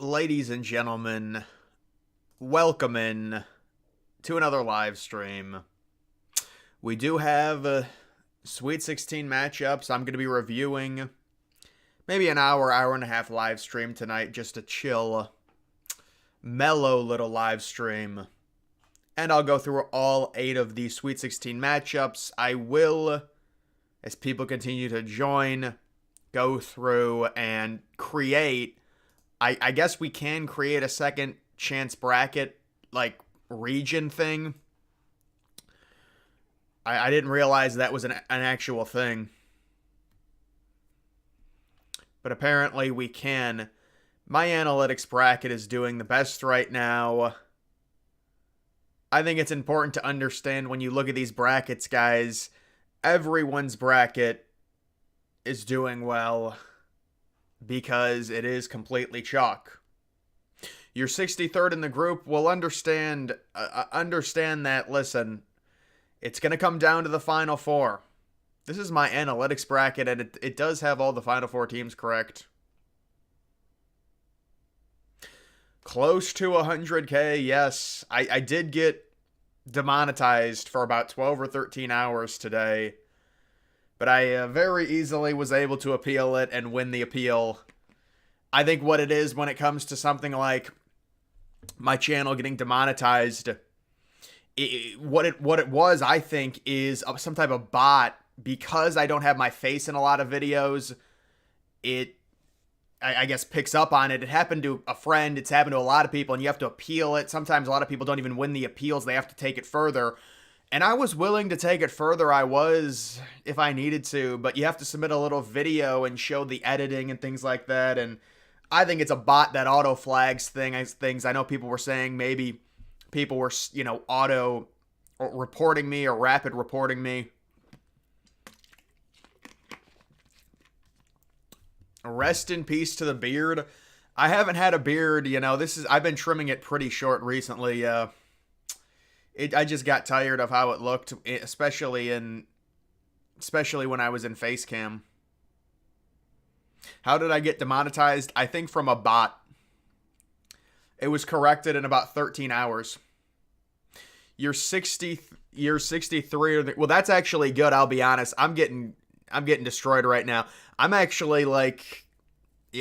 Ladies and gentlemen, welcome in to another live stream. We do have Sweet 16 matchups. I'm going to be reviewing maybe an hour and a half live stream tonight, just a chill, mellow little live stream. And I'll go through all 8 of the Sweet 16 matchups. I will, as people continue to join, go through and create. I guess we can create a second chance bracket, like, region thing. I didn't realize that was an actual thing. But apparently we can. My analytics bracket is doing the best right now. I think it's important to understand when you look at these brackets, guys, everyone's bracket is doing well because it is completely chalk. Your 63rd in the group will understand that, listen, it's going to come down to the Final Four. This is my analytics bracket, and it does have all the Final Four teams correct. Close to 100K, yes. I did get demonetized for about 12 or 13 hours today. But I very easily was able to appeal it and win the appeal. I think what it is when it comes to something like my channel getting demonetized, what it was, I think, is some type of bot. Because I don't have my face in a lot of videos, I guess, picks up on it. It happened to a friend. It's happened to a lot of people, and you have to appeal it. Sometimes a lot of people don't even win the appeals. They have to take it further. And I was willing to take it further. I was, if I needed to. But you have to submit a little video and show the editing and things like that. And I think it's a bot that auto flags things. I know people were saying maybe people were, auto reporting me or rapid reporting me. Rest in peace to the beard. I haven't had a beard, I've been trimming it pretty short recently. I just got tired of how it looked, especially when I was in face cam. How did I get demonetized? I think from a bot. It was corrected in about 13 hours. You're 63. Well, that's actually good. I'll be honest. I'm getting destroyed right now. I'm actually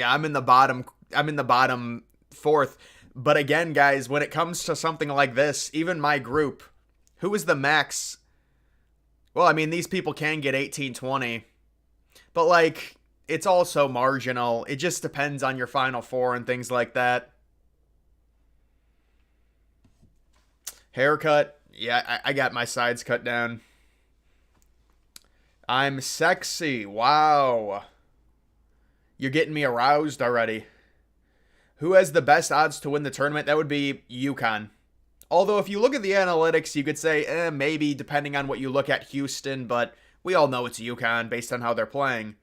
I'm in the bottom fourth. But again, guys, when it comes to something like this, even my group, who is the max? Well, I mean, these people can get 18, 20. But, it's also marginal. It just depends on your Final Four and things like that. Haircut. Yeah, I got my sides cut down. I'm sexy. Wow. You're getting me aroused already. Who has the best odds to win the tournament? That would be UConn. Although if you look at the analytics, you could say, maybe, depending on what you look at, Houston, but we all know it's UConn based on how they're playing.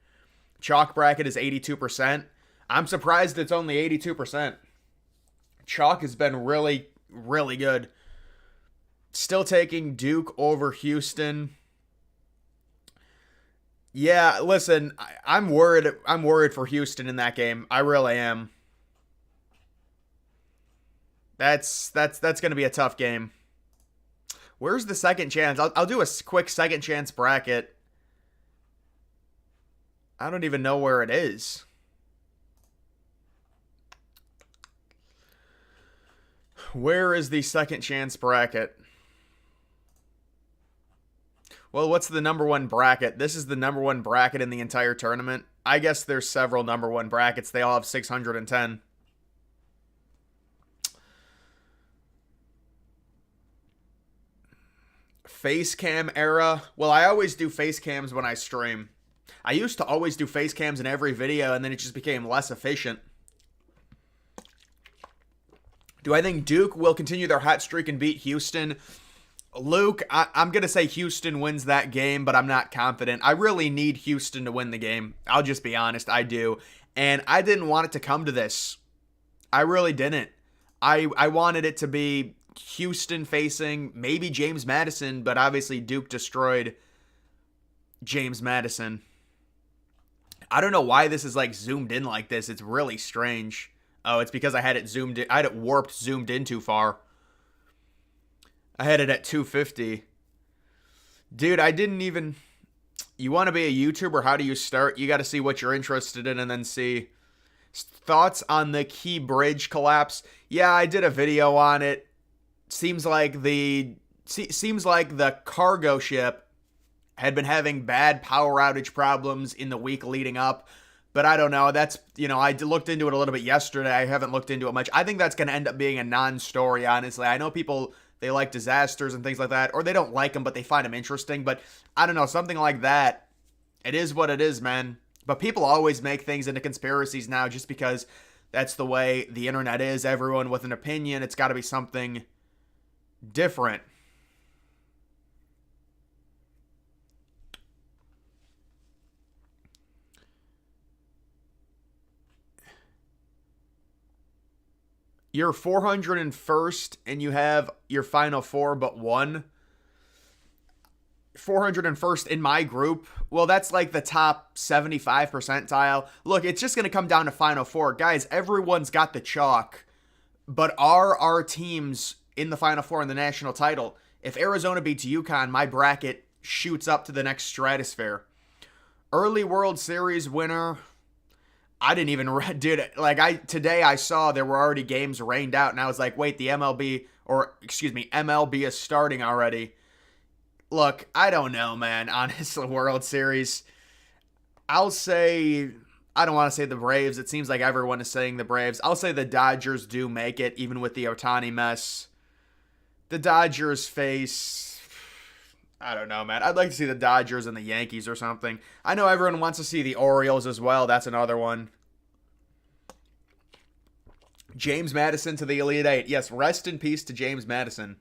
Chalk bracket is 82%. I'm surprised it's only 82%. Chalk has been really, really good. Still taking Duke over Houston. Yeah, listen, I'm worried. I'm worried for Houston in that game. I really am. That's going to be a tough game. Where's the second chance? I'll do a quick second chance bracket. I don't even know where it is. Where is the second chance bracket? Well, what's the number one bracket? This is the number one bracket in the entire tournament. I guess there's several number one brackets. They all have 610. Face cam era. Well, I always do face cams when I stream. I used to always do face cams in every video, and then it just became less efficient. Do I think Duke will continue their hot streak and beat Houston? Luke, I'm going to say Houston wins that game, but I'm not confident. I really need Houston to win the game. I'll just be honest, I do. And I didn't want it to come to this. I really didn't. I wanted it to be Houston facing maybe James Madison, but obviously Duke destroyed James Madison. I don't know why this is zoomed in like this. It's really strange. Oh, it's because I had it zoomed in. I had it warped, zoomed in too far. I had it at 250. Dude, I didn't even... You want to be a YouTuber? How do you start? You got to see what you're interested in and then see. Thoughts on the key bridge collapse? Yeah, I did a video on it. Seems like the cargo ship had been having bad power outage problems in the week leading up. But I don't know. That's, I looked into it a little bit yesterday. I haven't looked into it much. I think that's going to end up being a non-story, honestly. I know people, they like disasters and things like that, or they don't like them, but they find them interesting. But I don't know, something like that. It is what it is, man. But people always make things into conspiracies now just because that's the way the internet is. Everyone with an opinion, it's got to be something different. You're 401st and you have your final four but one. 401st in my group. Well, that's like the top 75 percentile. Look, it's just going to come down to final four. Guys, everyone's got the chalk. But are our teams in the final four in the national title? If Arizona beats UConn, my bracket shoots up to the next stratosphere. Early World Series winner... I didn't even read, dude. Today I saw there were already games rained out, and I was like, wait, the MLB is starting already. Look, I don't know, man. Honestly, World Series, I'll say, I don't want to say the Braves. It seems like everyone is saying the Braves. I'll say the Dodgers do make it, even with the Ohtani mess. The Dodgers face, I don't know, man. I'd like to see the Dodgers and the Yankees or something. I know everyone wants to see the Orioles as well. That's another one. James Madison to the Elite Eight. Yes, rest in peace to James Madison.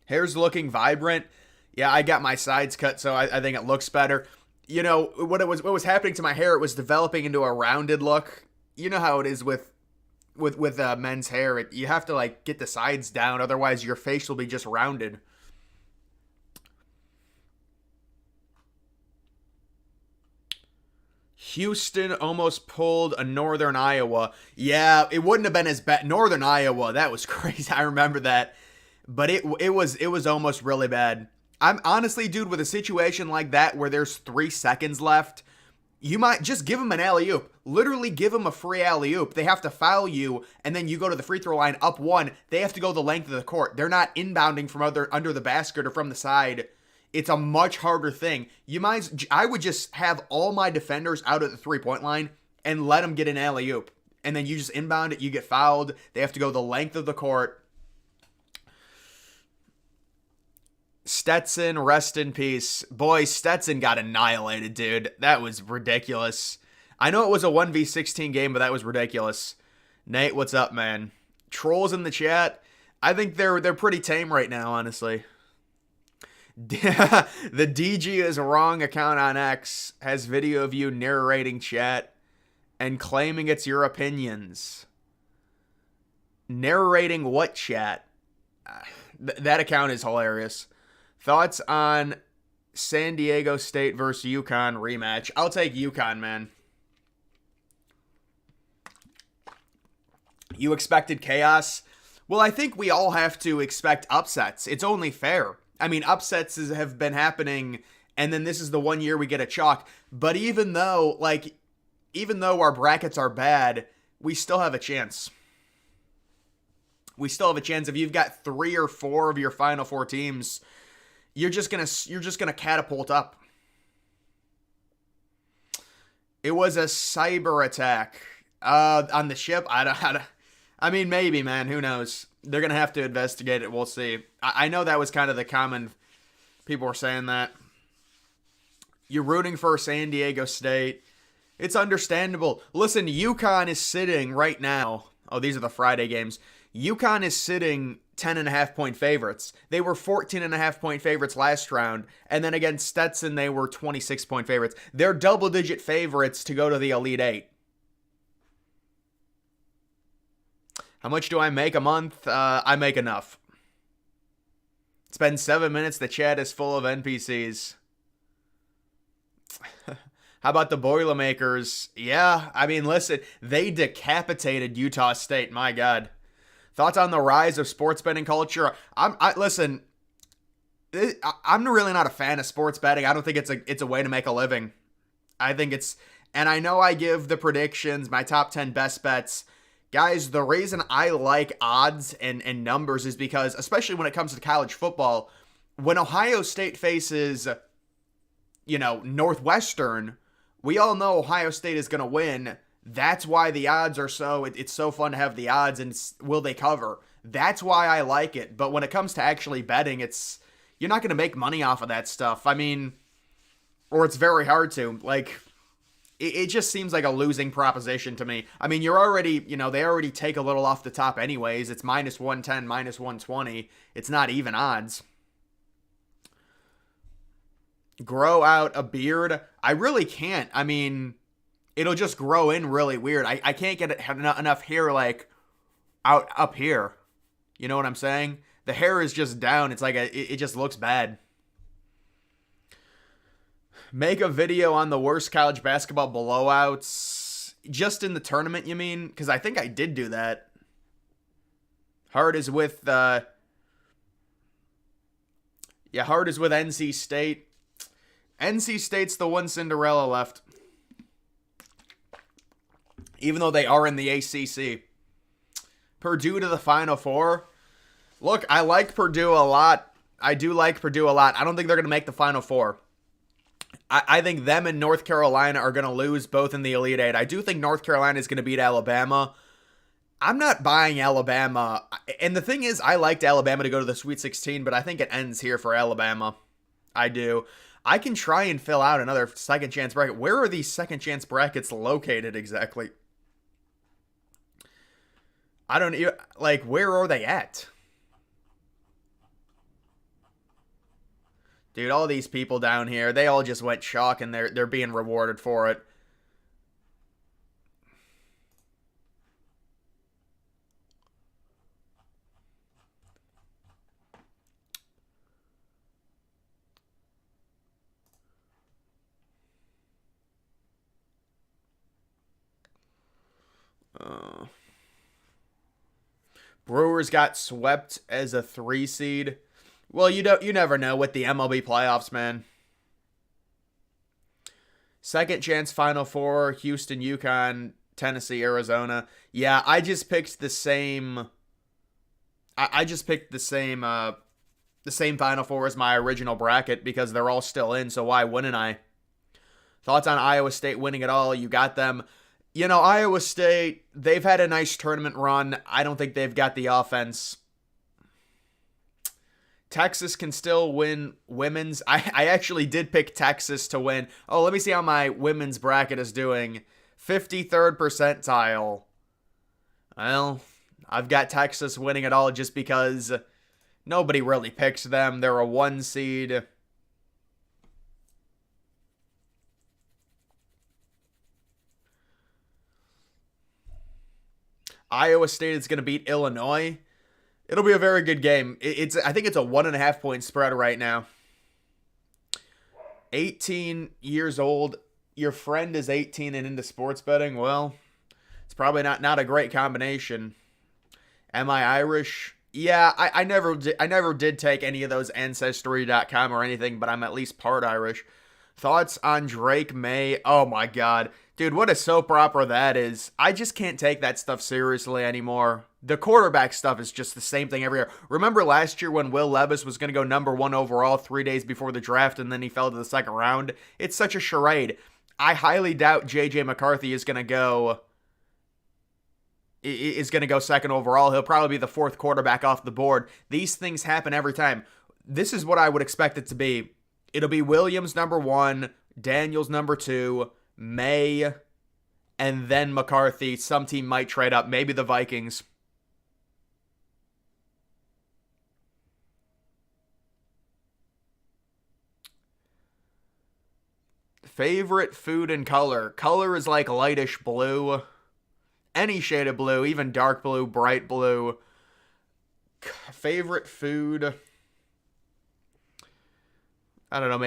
Hair's looking vibrant. Yeah, I got my sides cut, so I think it looks better. What was happening to my hair, it was developing into a rounded look. You know how it is with men's hair. You have to, get the sides down, otherwise your face will be just rounded. Houston almost pulled a Northern Iowa. Yeah, it wouldn't have been as bad. Northern Iowa, that was crazy. I remember that. But it was almost really bad. I'm honestly, dude, with a situation like that where there's 3 seconds left, you might just give them an alley-oop. Literally give them a free alley-oop. They have to foul you, and then you go to the free throw line up 1. They have to go the length of the court. They're not inbounding from under the basket or from the side. It's a much harder thing. I would just have all my defenders out at the 3-point line and let them get an alley-oop. And then you just inbound it, you get fouled. They have to go the length of the court. Stetson, rest in peace. Boy, Stetson got annihilated, dude. That was ridiculous. I know it was a 1v16 game, but that was ridiculous. Nate, what's up, man? Trolls in the chat. I think they're pretty tame right now, honestly. The DG is wrong account on X has video of you narrating chat and claiming it's your opinions. Narrating what chat? That account is hilarious. Thoughts on San Diego State versus UConn rematch? I'll take UConn, man. You expected chaos? Well, I think we all have to expect upsets. It's only fair. I mean, upsets have been happening, and then this is the one year we get a chalk. But even though our brackets are bad, we still have a chance. We still have a chance. If you've got 3 or 4 of your final 4 teams, you're just gonna catapult up. It was a cyber attack on the ship. I mean, maybe, man. Who knows? They're going to have to investigate it. We'll see. I know that was kind of the common... People were saying that. You're rooting for San Diego State. It's understandable. Listen, UConn is sitting right now... Oh, these are the Friday games. UConn is sitting 10.5-point favorites. They were 14.5-point favorites last round. And then against Stetson, they were 26-point favorites. They're double-digit favorites to go to the Elite Eight. How much do I make a month? I make enough. It's been 7 minutes. The chat is full of NPCs. How about the Boilermakers? Yeah, I mean, listen, they decapitated Utah State. My God. Thoughts on the rise of sports betting culture? Listen. I'm really not a fan of sports betting. I don't think it's a way to make a living. I think it's, and I know I give the predictions, my top 10 best bets. Guys, the reason I like odds and numbers is because, especially when it comes to college football, when Ohio State faces, Northwestern, we all know Ohio State is going to win. That's why the odds are it's so fun to have the odds, and will they cover? That's why I like it. But when it comes to actually betting, you're not going to make money off of that stuff. I mean, or it's very hard to. Like, it just seems like a losing proposition to me. I mean, you're already, they already take a little off the top anyways. It's minus 110, minus 120. It's not even odds. Grow out a beard? I really can't. I mean, it'll just grow in really weird. I can't get enough hair, like, out up here. You know what I'm saying? The hair is just down. It's like it just looks bad. Make a video on the worst college basketball blowouts. Just in the tournament, you mean? Because I think I did do that. Hard is with NC State. NC State's the one Cinderella left. Even though they are in the ACC. Purdue to the Final Four. Look, I like Purdue a lot. I do like Purdue a lot. I don't think they're going to make the Final Four. I think them and North Carolina are going to lose both in the Elite Eight. I do think North Carolina is going to beat Alabama. I'm not buying Alabama. And the thing is, I liked Alabama to go to the Sweet 16, but I think it ends here for Alabama. I do. I can try and fill out another second chance bracket. Where are these second chance brackets located exactly? I don't even, like, where are they at? Dude, all these people down here, they all just went chalk and they're being rewarded for it. Brewers got swept as a 3 seed. Well, you never know with the MLB playoffs, man. Second chance Final Four, Houston, UConn, Tennessee, Arizona. Yeah, I just picked the same. I just picked the same Final Four as my original bracket because they're all still in. So why wouldn't I? Thoughts on Iowa State winning it all? You got them. Iowa State, they've had a nice tournament run. I don't think they've got the offense. Texas can still win women's. I actually did pick Texas to win. Oh, let me see how my women's bracket is doing. 53rd percentile. Well, I've got Texas winning it all just because nobody really picks them. They're a 1 seed. Iowa State is going to beat Illinois. It'll be a very good game. I think it's a 1.5 point spread right now. 18 years old. Your friend is 18 and into sports betting. Well, it's probably not a great combination. Am I Irish? Yeah, I never did take any of those Ancestry.com or anything, but I'm at least part Irish. Thoughts on Drake May? Oh my God. Dude, what a soap opera that is. I just can't take that stuff seriously anymore. The quarterback stuff is just the same thing every year. Remember last year when Will Levis was going to go number 1 overall 3 days before the draft and then he fell to the second round? It's such a charade. I highly doubt J.J. McCarthy is going to go second overall. He'll probably be the 4th quarterback off the board. These things happen every time. This is what I would expect it to be. It'll be Williams number 1, Daniels number 2, May, and then McCarthy. Some team might trade up. Maybe the Vikings. Favorite food and color. Color is like lightish blue. Any shade of blue, even dark blue, bright blue. Favorite food. I don't know,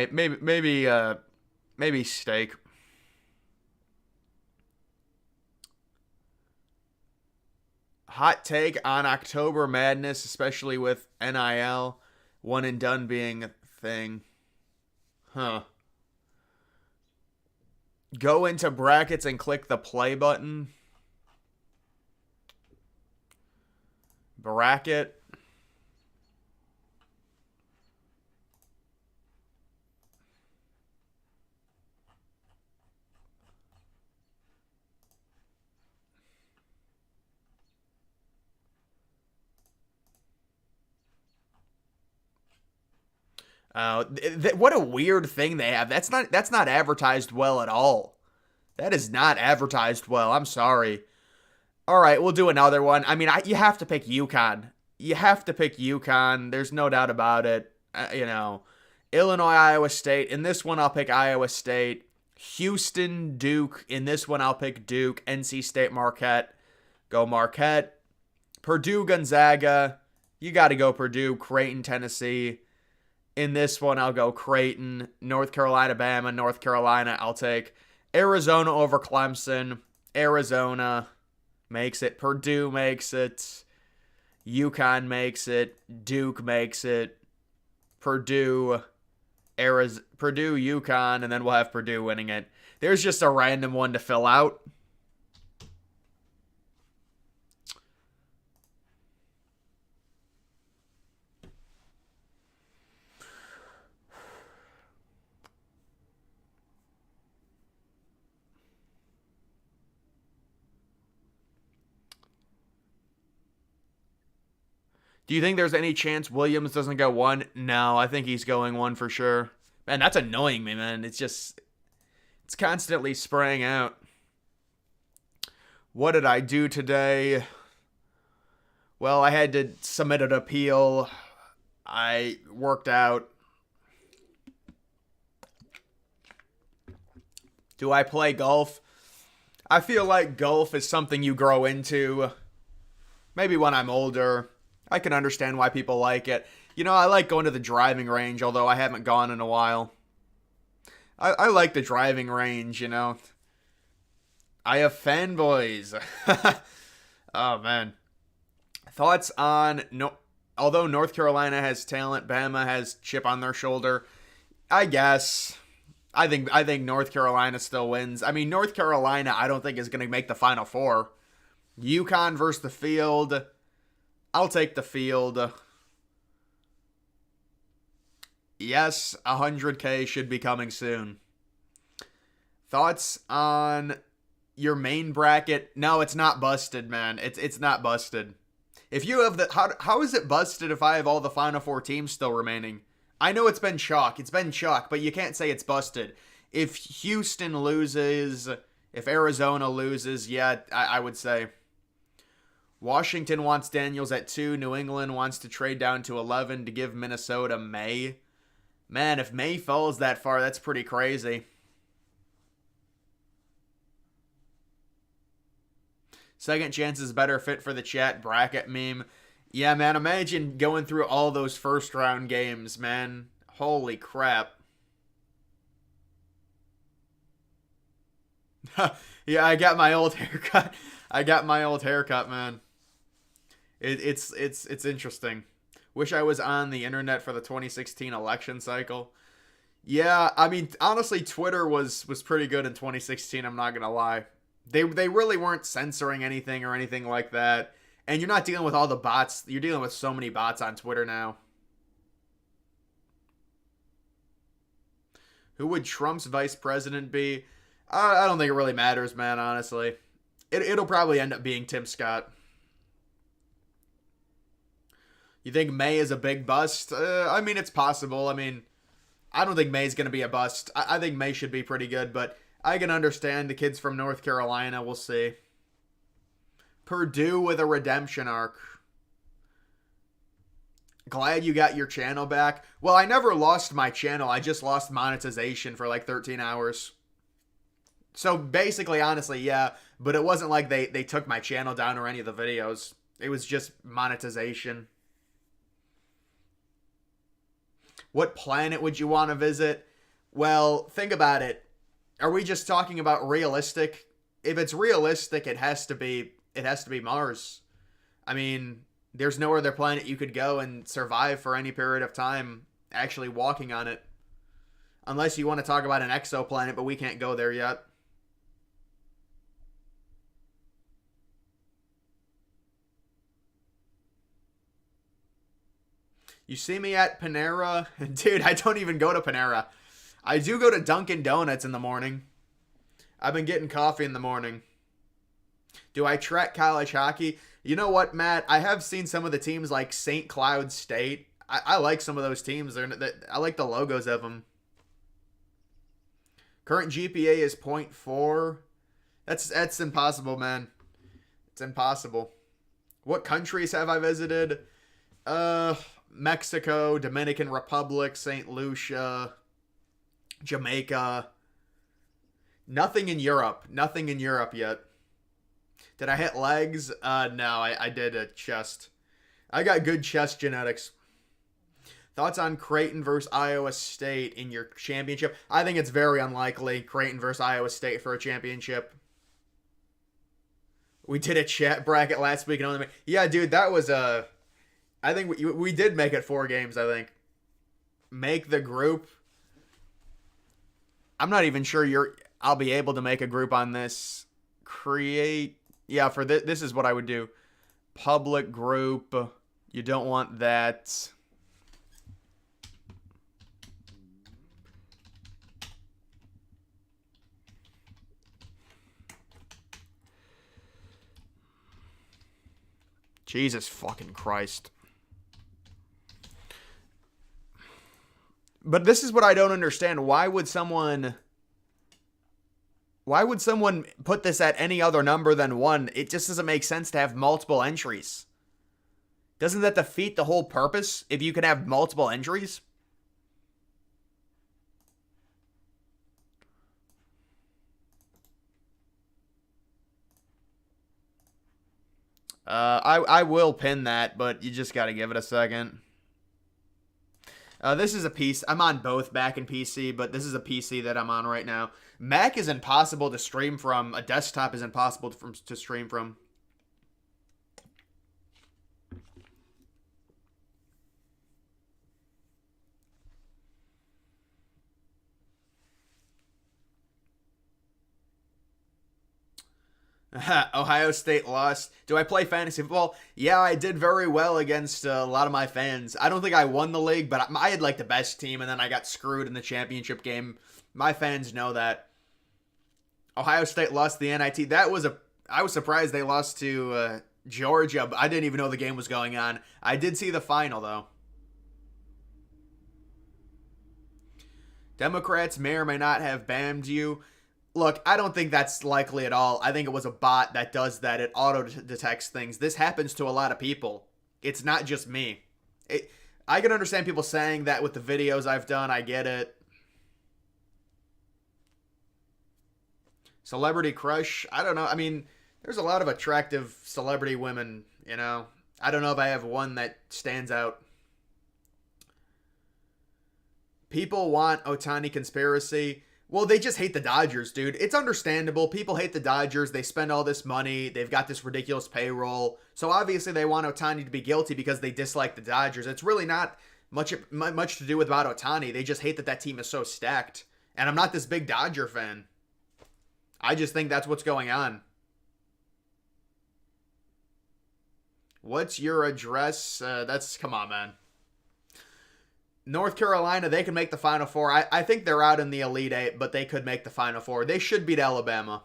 maybe steak. Hot take on October Madness, especially with NIL, one and done being a thing. Huh. Go into brackets and click the play button. Bracket. What a weird thing they have. That's not advertised well at all. That is not advertised well. I'm sorry. All right, we'll do another one. I mean, you have to pick UConn. You have to pick UConn. There's no doubt about it. Illinois, Iowa State. In this one, I'll pick Iowa State. Houston, Duke. In this one, I'll pick Duke. NC State, Marquette. Go Marquette. Purdue, Gonzaga. You got to go Purdue. Creighton, Tennessee. In this one, I'll go Creighton. North Carolina, Bama. North Carolina, I'll take Arizona over Clemson. Arizona makes it. Purdue makes it. UConn makes it. Duke makes it. Purdue, UConn, and then we'll have Purdue winning it. There's just a random one to fill out. Do you think there's any chance Williams doesn't go one? No, I think he's going one for sure. Man, that's annoying me, man. It's constantly spraying out. What did I do today? Well, I had to submit an appeal. I worked out. Do I play golf? I feel like golf is something you grow into. Maybe when I'm older. I can understand why people like it. I like going to the driving range, although I haven't gone in a while. I like the driving range, I have fanboys. Oh, man. Thoughts on... Although North Carolina has talent, Bama has chip on their shoulder, I guess... I think North Carolina still wins. I mean, North Carolina, I don't think is going to make the Final Four. UConn versus the field... I'll take the field. Yes, 100K should be coming soon. Thoughts on your main bracket? No, it's not busted, man. It's not busted. If you have how is it busted if I have all the Final Four teams still remaining? I know it's been chalk. It's been chalk, but you can't say it's busted. If Houston loses, if Arizona loses, yeah, I would say. Washington wants Daniels at 2. New England wants to trade down to 11 to give Minnesota May. Man, if May falls that far, that's pretty crazy. Second chance is better fit for the chat bracket meme. Yeah, man, imagine going through all those first round games, man. Holy crap. Yeah, I got my old haircut. Man. It's interesting. Wish I was on the internet for the 2016 election cycle. Yeah, I mean, honestly, Twitter was pretty good in 2016, I'm not going to lie. They really weren't censoring anything or anything like that. And you're not dealing with all the bots. You're dealing with so many bots on Twitter now. Who would Trump's vice president be? I don't think it really matters, man, honestly. It'll probably end up being Tim Scott. You think May is a big bust? I mean, it's possible. I mean, I don't think May's going to be a bust. I think May should be pretty good, but I can understand the kids from North Carolina. We'll see. Purdue with a redemption arc. Glad you got your channel back. Well, I never lost my channel. I just lost monetization for like 13 hours. So basically, honestly, yeah. But it wasn't like they took my channel down or any of the videos. It was just monetization. What planet would you want to visit? Well, think about it. Are we just talking about realistic? If it's realistic, it has to be Mars. I mean, there's no other planet you could go and survive for any period of time actually walking on it. Unless you want to talk about an exoplanet, but we can't go there yet. You see me at Panera? Dude, I don't even go to Panera. I do go to Dunkin' Donuts in the morning. I've been getting coffee in the morning. Do I track college hockey? You know what, Matt? I have seen some of the teams like St. Cloud State. I like some of those teams. I like the logos of them. Current GPA is 0.4. That's impossible, man. It's impossible. What countries have I visited? Mexico, Dominican Republic, St. Lucia, Jamaica. Nothing in Europe. Nothing in Europe yet. Did I hit legs? No, I did a chest. I got good chest genetics. Thoughts on Creighton versus Iowa State in your championship? I think it's very unlikely Creighton versus Iowa State for a championship. We did a chat bracket last week. And yeah, dude, that was a... I think we did make it 4 games, I think. Make the group. I'm not even sure I'll be able to make a group on this. Create... Yeah, for this is what I would do. Public group. You don't want that... Jesus fucking Christ. But this is what I don't understand. Why would someone put this at any other number than 1? It just doesn't make sense to have multiple entries. Doesn't that defeat the whole purpose if you can have multiple entries? I will pin that, but you just got to give it a second. This is a PC. I'm on both Mac and PC, but this is a PC that I'm on right now. Mac is impossible to stream from. A desktop is impossible to stream from. Ohio State lost. Do I play fantasy football? Yeah, I did very well against a lot of my fans. I don't think I won the league, but I had like the best team, and then I got screwed in the championship game. My fans know that. Ohio State lost the NIT. I was surprised they lost to Georgia, but I didn't even know the game was going on. I did see the final, though. Democrats may or may not have banned you. Look, I don't think that's likely at all. I think it was a bot that does that. It auto-detects things. This happens to a lot of people. It's not just me. I can understand people saying that with the videos I've done. I get it. Celebrity crush? I don't know. I mean, there's a lot of attractive celebrity women, you know. I don't know if I have one that stands out. People want Ohtani conspiracy. Well, they just hate the Dodgers, dude. It's understandable. People hate the Dodgers. They spend all this money. They've got this ridiculous payroll. So obviously they want Ohtani to be guilty because they dislike the Dodgers. It's really not much to do with about Ohtani. They just hate that team is so stacked. And I'm not this big Dodger fan. I just think that's what's going on. What's your address? Come on, man. North Carolina, they can make the Final Four. I think they're out in the Elite Eight, but they could make the Final Four. They should beat Alabama.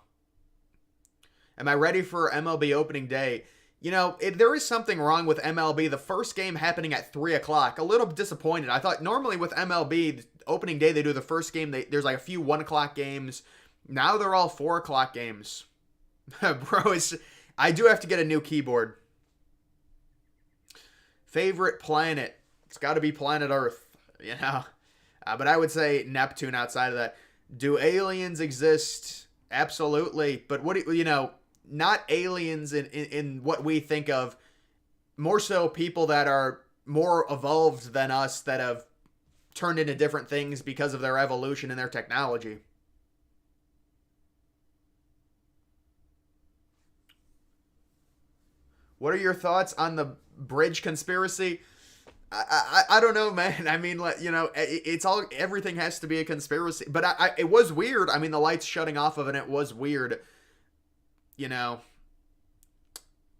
Am I ready for MLB opening day? You know, there is something wrong with MLB. The first game happening at 3 o'clock. A little disappointed. I thought normally with MLB, opening day, they do the first game. There's like a few 1 o'clock games. Now they're all 4 o'clock games. Bro, I do have to get a new keyboard. Favorite planet? It's got to be planet Earth. You know, but I would say Neptune outside of that. Do aliens exist? Absolutely. But not aliens in what we think of. More so people that are more evolved than us that have turned into different things because of their evolution and their technology. What are your thoughts on the bridge conspiracy? I don't know, man. I mean, like, you know, it's all, everything has to be a conspiracy. But it was weird. I mean, the lights shutting off of it was weird. You know,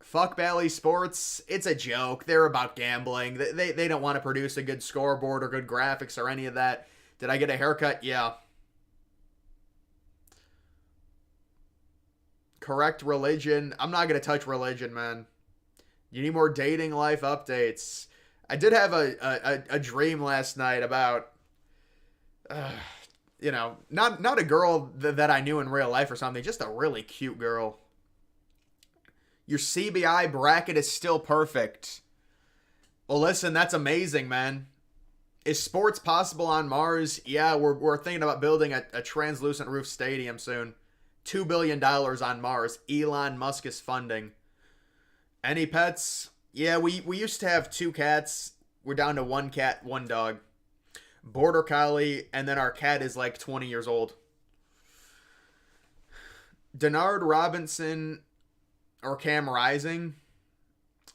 fuck Bally Sports. It's a joke. They're about gambling. They don't want to produce a good scoreboard or good graphics or any of that. Did I get a haircut? Yeah. Correct religion. I'm not going to touch religion, man. You need more dating life updates. I did have a dream last night about, you know, not a girl that I knew in real life or something, just a really cute girl. Your CBI bracket is still perfect. Well, listen, that's amazing, man. Is sports possible on Mars? Yeah, we're thinking about building a translucent roof stadium soon. $2 billion on Mars. Elon Musk is funding. Any pets? Yeah, we used to have 2 cats. We're down to 1 cat, 1 dog. Border Collie, and then our cat is like 20 years old. Denard Robinson or Cam Rising?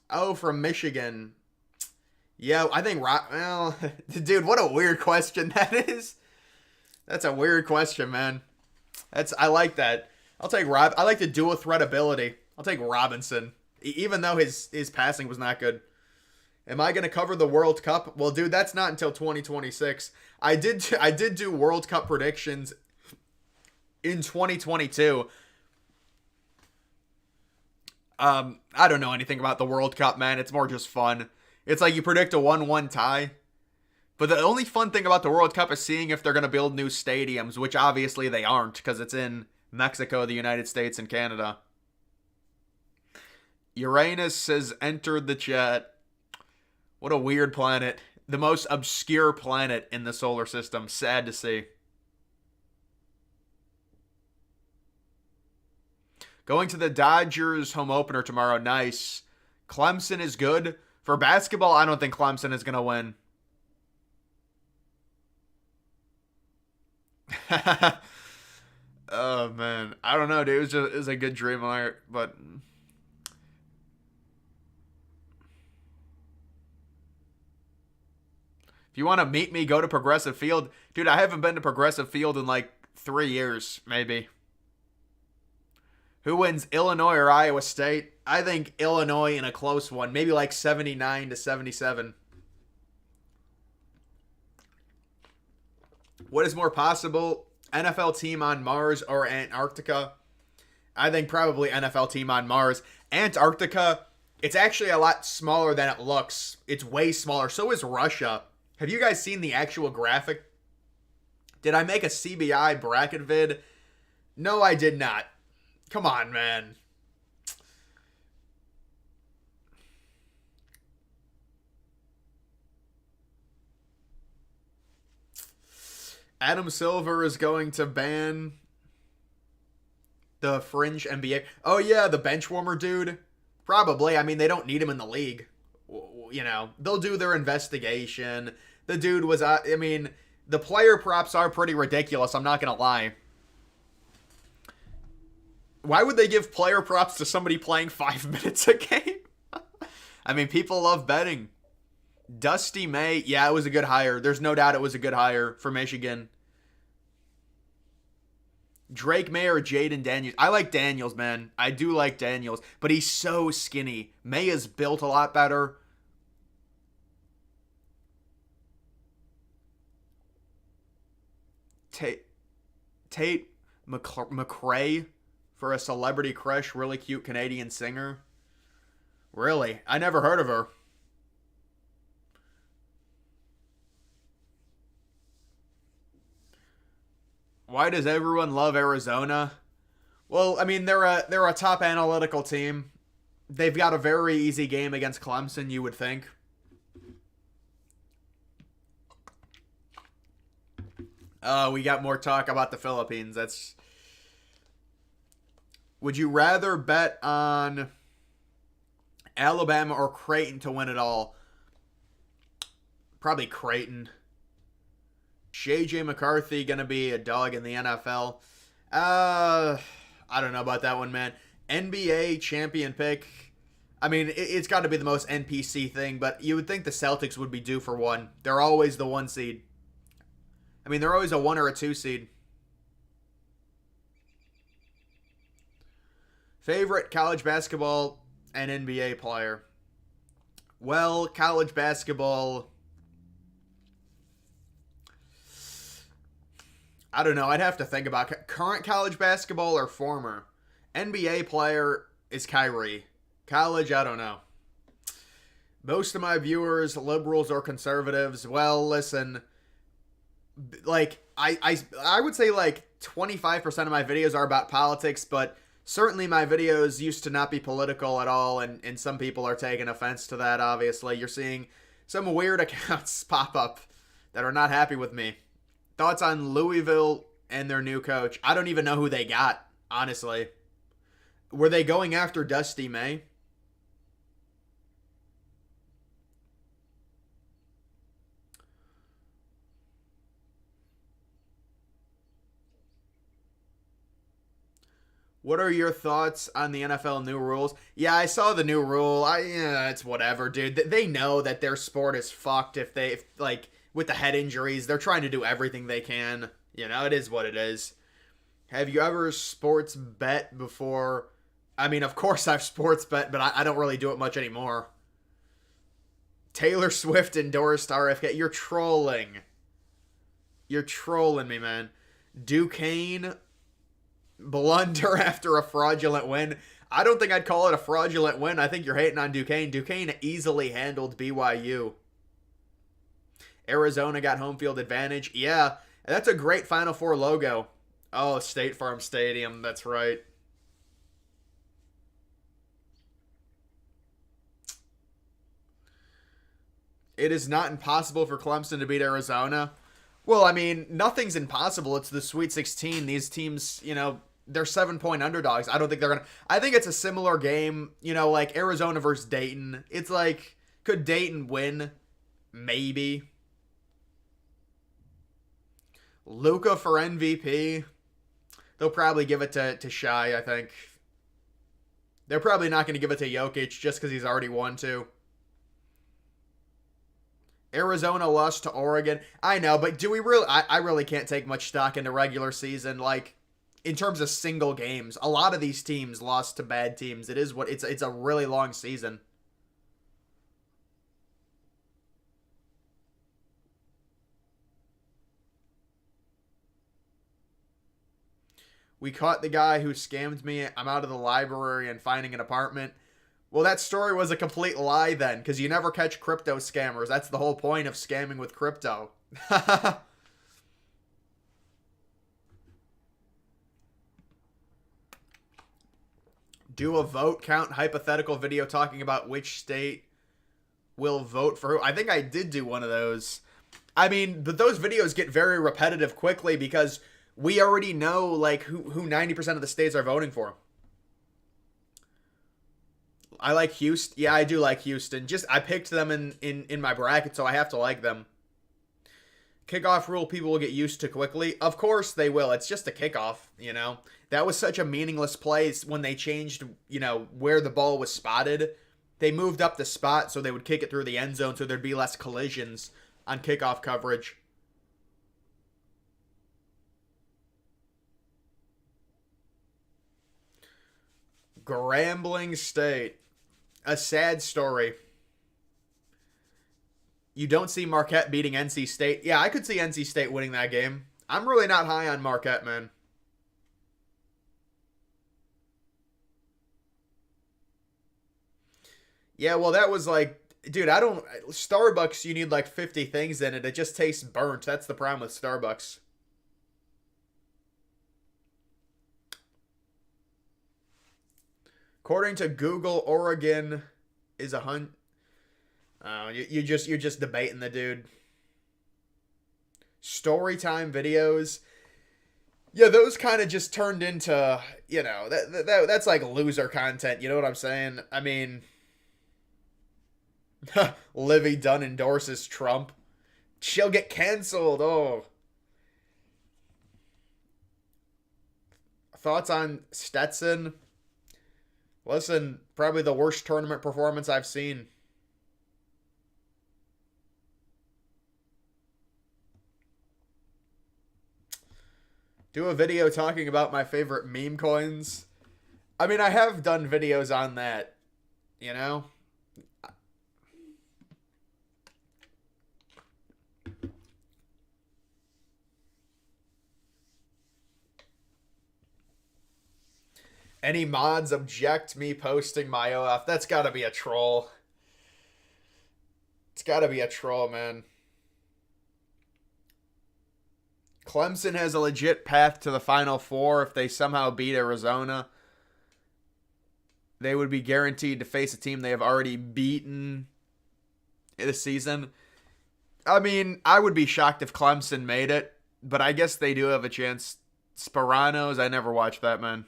Oh, from Michigan. Yeah, I think, well, dude, what a weird question that is. That's a weird question, man. I like that. I'll take I like the dual threat ability. I'll take Robinson. Even though his passing was not good. Am I going to cover the World Cup? Well, dude, that's not until 2026. I did do World Cup predictions in 2022. I don't know anything about the World Cup, man. It's more just fun. It's like you predict a 1-1 tie. But the only fun thing about the World Cup is seeing if they're going to build new stadiums, which obviously they aren't because it's in Mexico, the United States, and Canada. Uranus has entered the chat. What a weird planet. The most obscure planet in the solar system. Sad to see. Going to the Dodgers home opener tomorrow. Nice. Clemson is good. For basketball, I don't think Clemson is going to win. Oh, man. I don't know, dude. It was a good dream art, but... If you want to meet me, go to Progressive Field. Dude, I haven't been to Progressive Field in like 3 years, maybe. Who wins, Illinois or Iowa State? I think Illinois in a close one. Maybe like 79-77. What is more possible? NFL team on Mars or Antarctica? I think probably NFL team on Mars. Antarctica, it's actually a lot smaller than it looks. It's way smaller. So is Russia. Have you guys seen the actual graphic? Did I make a CBI bracket vid? No, I did not. Come on, man. Adam Silver is going to ban the fringe NBA. Oh, yeah, the bench warmer dude. Probably. I mean, they don't need him in the league. You know, they'll do their investigation. The dude was, I mean, the player props are pretty ridiculous. I'm not going to lie. Why would they give player props to somebody playing 5 minutes a game? I mean, people love betting. Dusty May, yeah, it was a good hire. There's no doubt it was a good hire for Michigan. Drake May or Jaden Daniels. I like Daniels, man. I do like Daniels, but he's so skinny. May is built a lot better. Tate McRae for a celebrity crush, really cute Canadian singer. Really? I never heard of her. Why does everyone love Arizona? Well, I mean, they're a top analytical team. They've got a very easy game against Clemson, you would think. We got more talk about the Philippines. That's. Would you rather bet on Alabama or Creighton to win it all? Probably Creighton. JJ McCarthy gonna be a dog in the NFL. I don't know about that one, man. NBA champion pick. I mean, it's got to be the most NPC thing, but you would think the Celtics would be due for one. They're always the 1 seed. I mean, they're always a 1 or a 2 seed. Favorite college basketball and NBA player? Well, college basketball, I don't know. I'd have to think about current college basketball or former. NBA player is Kyrie. College, I don't know. Most of my viewers, liberals or conservatives, well, listen, like I would say like 25% of my videos are about politics, but certainly my videos used to not be political at all, and some people are taking offense to that, obviously. You're seeing some weird accounts pop up that are not happy with me. Thoughts on Louisville and their new coach? I don't even know who they got, honestly. Were they going after Dusty May? What are your thoughts on the NFL new rules? Yeah, I saw the new rule. Yeah, it's whatever, dude. They know that their sport is fucked if like with the head injuries. They're trying to do everything they can. You know, it is what it is. Have you ever sports bet before? I mean, of course I've sports bet, but I don't really do it much anymore. Taylor Swift endorsed RFK. You're trolling. You're trolling me, man. Duquesne blunder after a fraudulent win. I don't think I'd call it a fraudulent win. I think you're hating on Duquesne. Duquesne easily handled BYU. Arizona got home field advantage. Yeah, that's a great Final Four logo. Oh, State Farm Stadium. That's right. It is not impossible for Clemson to beat Arizona. Well, I mean, nothing's impossible. It's the Sweet 16. These teams, they're 7-point underdogs. I don't think they're going to. I think it's a similar game, like Arizona versus Dayton. It's like, could Dayton win? Maybe. Luka for MVP. They'll probably give it to Shai, I think. They're probably not going to give it to Jokic just because he's already won two. Arizona lost to Oregon. I know, but do we really? I really can't take much stock into regular season. Like, in terms of single games, a lot of these teams lost to bad teams. It is what it's a really long season. We caught the guy who scammed me. I'm out of the library and finding an apartment. Well, that story was a complete lie then, because you never catch crypto scammers. That's the whole point of scamming with crypto. Do a vote count hypothetical video talking about which state will vote for who. I think I did do one of those. I mean, but those videos get very repetitive quickly because we already know like who 90% of the states are voting for. I like Houston. Yeah, I do like Houston. Just I picked them in my bracket, so I have to like them. Kickoff rule people will get used to quickly. Of course they will. It's just a kickoff. That was such a meaningless play when they changed, where the ball was spotted. They moved up the spot so they would kick it through the end zone so there'd be less collisions on kickoff coverage. Grambling State. A sad story. You don't see Marquette beating NC State. Yeah, I could see NC State winning that game. I'm really not high on Marquette, man. Yeah, well, that was like, dude, I don't. Starbucks, you need like 50 things in it. It just tastes burnt. That's the problem with Starbucks. According to Google, Oregon is a hunt. Oh, you're just debating the dude. Storytime videos. Yeah, those kind of just turned into, that's like loser content. You know what I'm saying? I mean, Livy Dunn endorses Trump. She'll get canceled. Oh. Thoughts on Stetson? Listen, probably the worst tournament performance I've seen. Do a video talking about my favorite meme coins. I mean, I have done videos on that, you know? Any mods object me posting my OF? That's gotta be a troll. It's gotta be a troll, man. Clemson has a legit path to the Final Four if they somehow beat Arizona. They would be guaranteed to face a team they have already beaten this season. I mean, I would be shocked if Clemson made it, but I guess they do have a chance. Sparanos, I never watched that, man.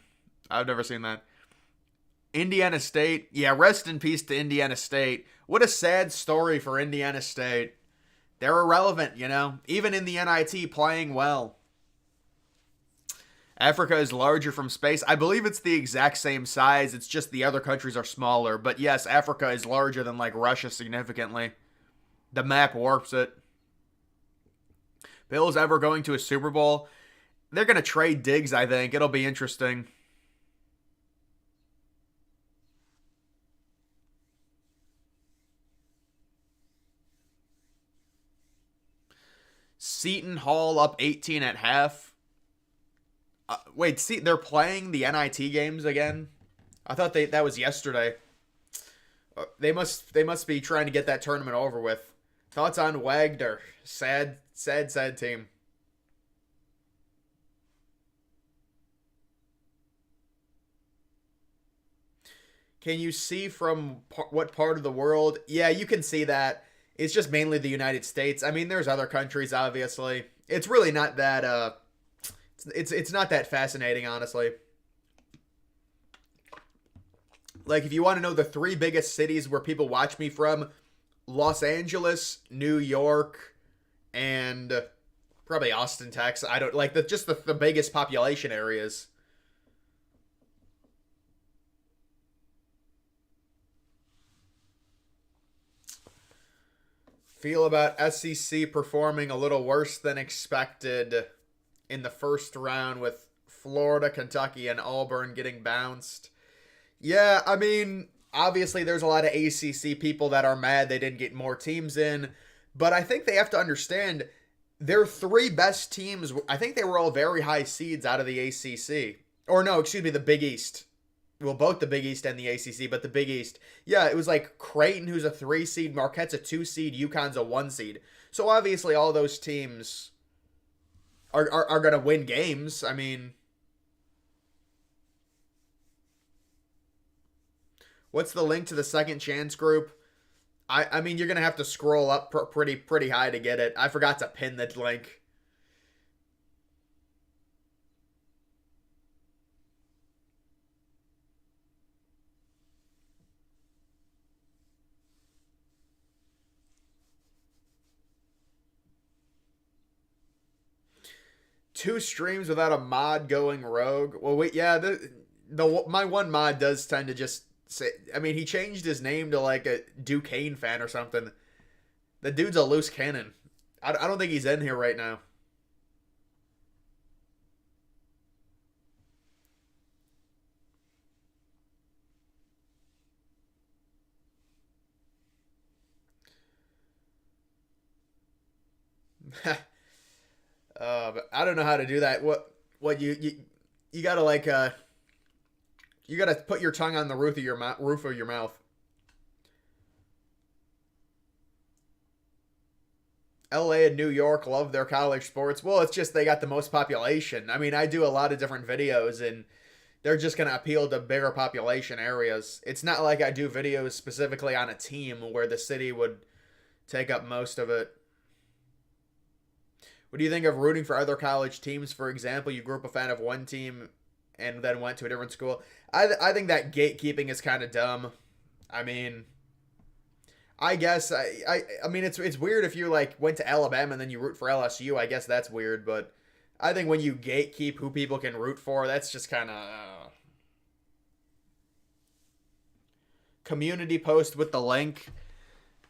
I've never seen that. Indiana State, yeah, rest in peace to Indiana State. What a sad story for Indiana State. They're irrelevant, you know, even in the NIT playing well. Africa is larger from space. I believe it's the exact same size. It's just the other countries are smaller. But yes, Africa is larger than like Russia significantly. The map warps it. Bills ever going to a Super Bowl? They're going to trade Diggs, I think. It'll be interesting. Seton Hall up 18 at half. Wait, see, they're playing the NIT games again? I thought that was yesterday. They must be trying to get that tournament over with. Thoughts on Wagner? Sad team. Can you see from what part of the world? Yeah, you can see that. It's just mainly the United States. I mean, there's other countries, obviously. It's really not that. It's not that fascinating, honestly. Like, if you want to know the three biggest cities where people watch me from, Los Angeles, New York, and probably Austin, Texas. I don't like the biggest population areas. Feel about SEC performing a little worse than expected in the first round with Florida, Kentucky, and Auburn getting bounced. Yeah, I mean, obviously there's a lot of ACC people that are mad they didn't get more teams in, but I think they have to understand their three best teams, I think they were all very high seeds out of the ACC. Or no, excuse me, the Big East. Well, both the Big East and the ACC, but the Big East. Yeah, it was like Creighton, who's a 3 seed, Marquette's a 2 seed, UConn's a 1 seed. So obviously all those teams are going to win games. I mean, what's the link to the second chance group? I mean, you're going to have to scroll up pretty high to get it. I forgot to pin that link. Two streams without a mod going rogue. Well, wait, yeah, the my one mod does tend to just say. I mean, he changed his name to like a Duquesne fan or something. The dude's a loose cannon. I don't think he's in here right now. But I don't know how to do that. What you gotta like you gotta put your tongue on the roof of your mouth. LA and New York love their college sports. Well, it's just they got the most population. I mean, I do a lot of different videos and they're just going to appeal to bigger population areas. It's not like I do videos specifically on a team where the city would take up most of it. What do you think of rooting for other college teams? For example, you grew up a fan of one team and then went to a different school. I think that gatekeeping is kind of dumb. I mean, I guess I mean it's weird if you like went to Alabama and then you root for LSU. I guess that's weird, but I think when you gatekeep who people can root for, that's just kind of community post with the link.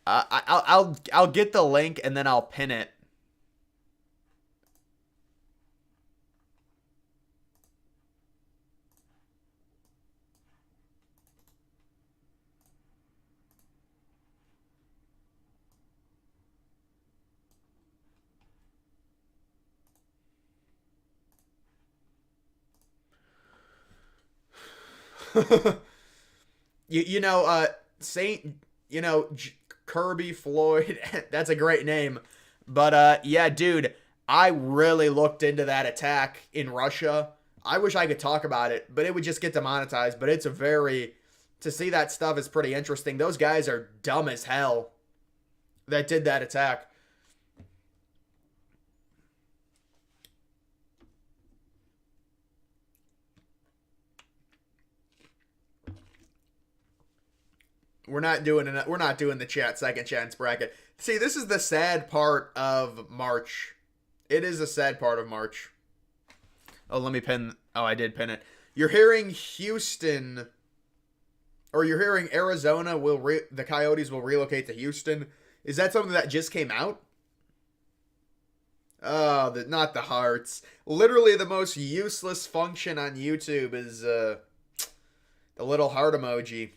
I'll get the link and then I'll pin it. you know, Saint, Kirby Floyd. That's a great name. But yeah, dude, I really looked into that attack in Russia. I wish I could talk about it, but it would just get demonetized. But it's a very, to see that stuff is pretty interesting. Those guys are dumb as hell that did that attack. We're not doing the chat second chance bracket. See, this is the sad part of March. It is a sad part of March. Oh, let me pin. Oh, I did pin it. You're hearing Houston, or you're hearing Arizona the Coyotes will relocate to Houston. Is that something that just came out? Oh, not the hearts. Literally the most useless function on YouTube is the little heart emoji.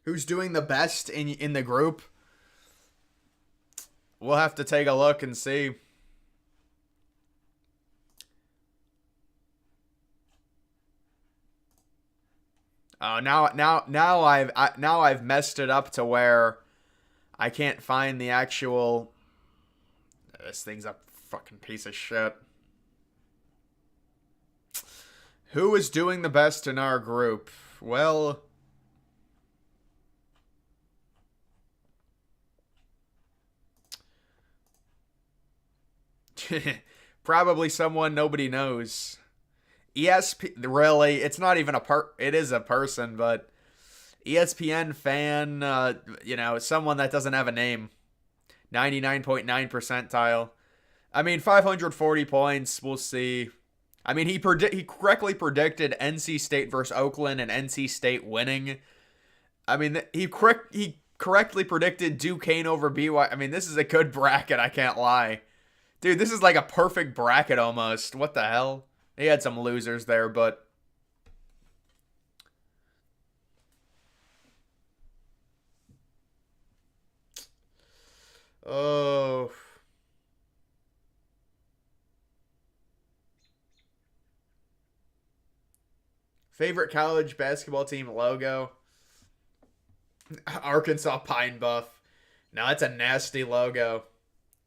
Who's doing the best in the group? We'll have to take a look and see. Oh, now I've messed it up to where I can't find the actual. This thing's a fucking piece of shit. Who is doing the best in our group? Well, probably someone nobody knows. Really, it's not even it is a person, but ESPN fan, someone that doesn't have a name. 99.9 percentile. I mean, 540 points, we'll see. I mean, he correctly predicted NC State versus Oakland and NC State winning. I mean, he correctly predicted Duquesne over BYU. I mean, this is a good bracket, I can't lie. Dude, this is like a perfect bracket almost. What the hell? He had some losers there, but oh. Favorite college basketball team logo? Arkansas Pine Buff. Now that's a nasty logo.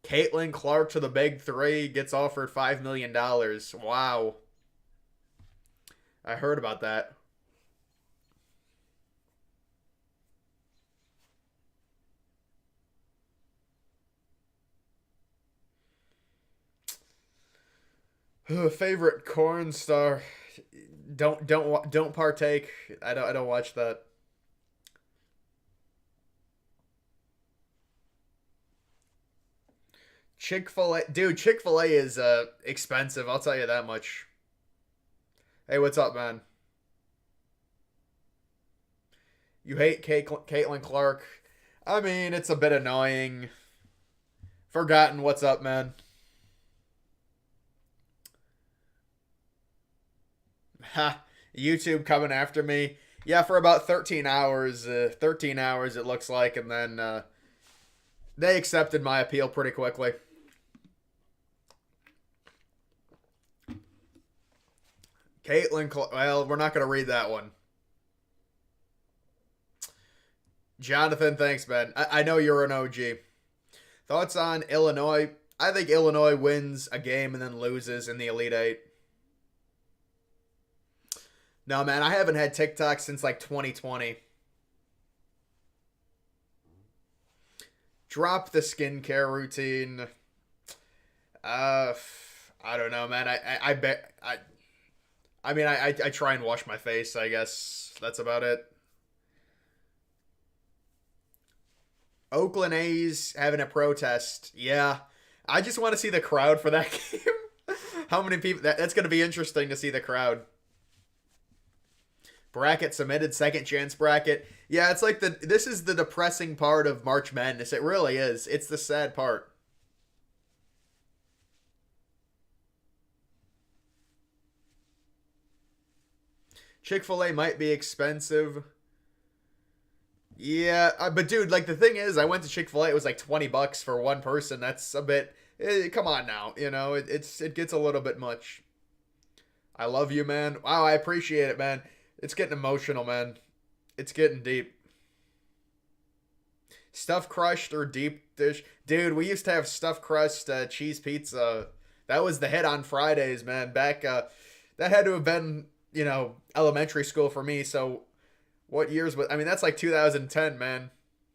Caitlin Clark to the Big Three gets offered $5 million. Wow. I heard about that. Favorite corn star? Don't partake. I don't watch that. Chick-fil-A. Dude, Chick-fil-A is expensive. I'll tell you that much. Hey, what's up, man? You hate Caitlin Clark. I mean, it's a bit annoying. Forgotten, what's up, man? Ha. YouTube coming after me. Yeah, for about 13 hours. 13 hours, it looks like. And then they accepted my appeal pretty quickly. Well, we're not going to read that one. Jonathan, thanks, man. I know you're an OG. Thoughts on Illinois? I think Illinois wins a game and then loses in the Elite Eight. No, man, I haven't had TikTok since like 2020. Drop the skincare routine. I don't know, man. I bet I try and wash my face, I guess. That's about it. Oakland A's having a protest. Yeah. I just want to see the crowd for that game. How many people? That's going to be interesting to see the crowd. Bracket submitted, second chance bracket. Yeah, it's like this is the depressing part of March Madness. It really is. It's the sad part. Chick-fil-A might be expensive. Yeah, but dude, like the thing is, I went to Chick-fil-A. It was like $20 for one person. That's a bit. Come on now, it gets a little bit much. I love you, man. Wow, I appreciate it, man. It's getting emotional, man. It's getting deep. Stuffed crust or deep dish, dude. We used to have stuffed crust cheese pizza. That was the hit on Fridays, man. Back, that had to have been elementary school for me. So what years was, I mean, that's like 2010, man.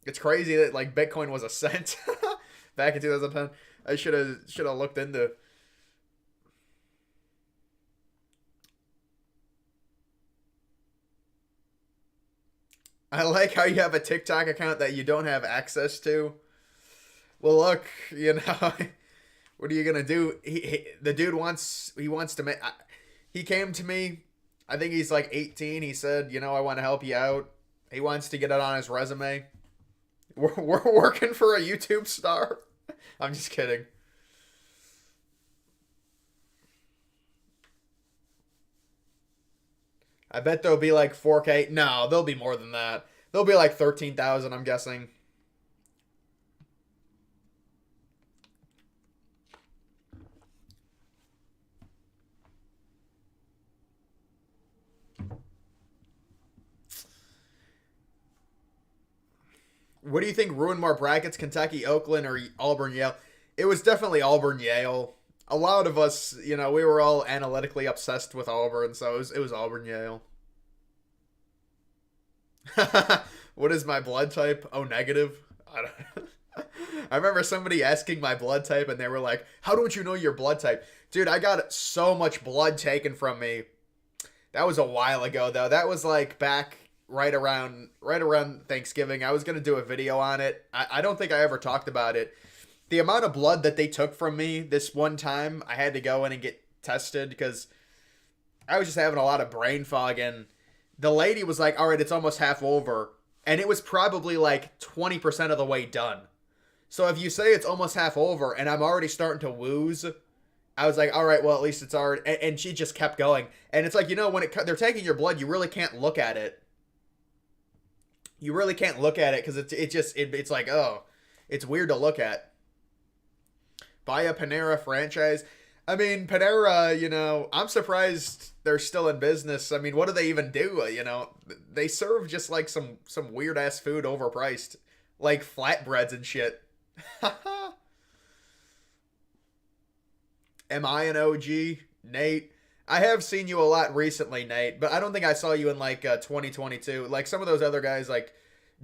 It's crazy that like Bitcoin was a cent back in 2010. I should have looked into. I like how you have a TikTok account that you don't have access to. Well, look, what are you gonna do? The dude wants to make. He came to me. I think he's like 18. He said, I want to help you out. He wants to get it on his resume. We're working for a YouTube star. I'm just kidding. I bet there'll be like 4K. No, there'll be more than that. There'll be like 13,000, I'm guessing. What do you think ruined more brackets, Kentucky, Oakland, or Auburn, Yale? It was definitely Auburn, Yale. A lot of us, we were all analytically obsessed with Auburn, so it was Auburn, Yale. What is my blood type? Oh, negative. I don't. I remember somebody asking my blood type, and they were like, "How don't you know your blood type?" Dude, I got so much blood taken from me. That was a while ago, though. That was like back right around Thanksgiving. I was gonna do a video on it. I don't think I ever talked about it. The amount of blood that they took from me this one time, I had to go in and get tested because I was just having a lot of brain fog, and the lady was like, "All right, it's almost half over," and it was probably like 20% of the way done. So if you say it's almost half over and I'm already starting to wooze, I was like, all right, well, at least it's already, and she just kept going. And it's like, when they're taking your blood, you really can't look at it. You really can't look at it because it's like, oh, it's weird to look at. Buy a Panera franchise. I mean, Panera, I'm surprised they're still in business. I mean, what do they even do? They serve just like some weird ass food overpriced, like flatbreads and shit. Am I an OG? Nate? I have seen you a lot recently, Nate, but I don't think I saw you in like 2022. Like some of those other guys, like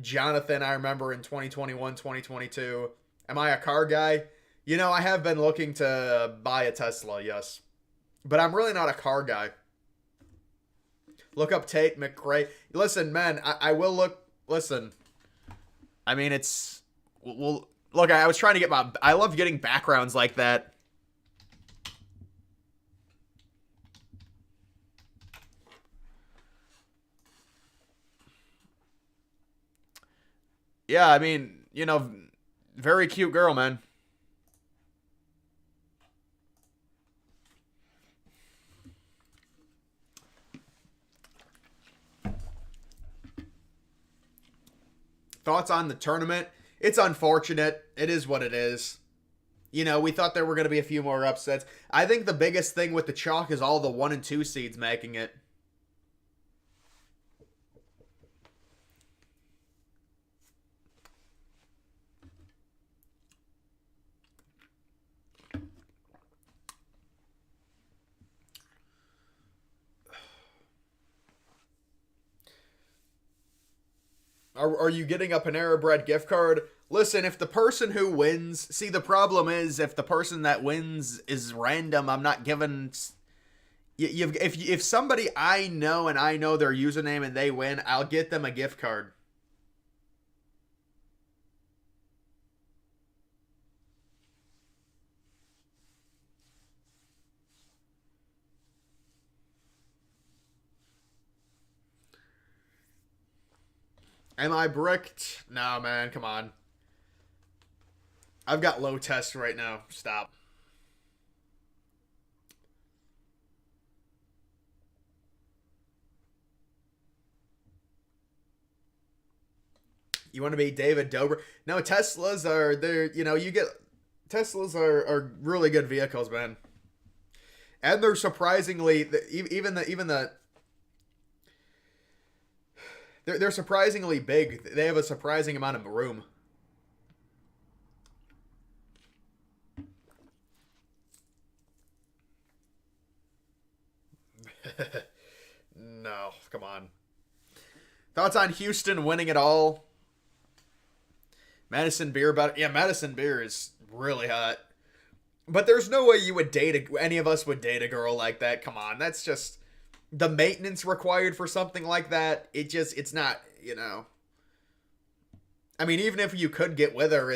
Jonathan, I remember in 2021, 2022. Am I a car guy? I have been looking to buy a Tesla, yes. But I'm really not a car guy. Look up Tate McRae. Listen, man, I will look. Listen. I mean, it's. Well, look, I was trying to get I love getting backgrounds like that. Yeah, I mean, very cute girl, man. Thoughts on the tournament? It's unfortunate. It is what it is. We thought there were going to be a few more upsets. I think the biggest thing with the chalk is all the 1 and 2 seeds making it. Are you getting a Panera Bread gift card? Listen, if the person who wins... See, the problem is, if the person that wins is random, I'm not giving... If somebody I know and I know their username and they win, I'll get them a gift card. Am I bricked? No, man, come on. I've got low test right now. Stop. You want to be David Dobrik? No, Teslas are, they're, you know, you get, Teslas are really good vehicles, man. And they're surprisingly, they're surprisingly big. They have a surprising amount of room. No, come on. Thoughts on Houston winning it all? Madison Beer about it. Yeah, Madison Beer is really hot. But there's no way you would any of us would date a girl like that. Come on, that's just the maintenance required for something like that. It's not, you know. I mean, even if you could get with her,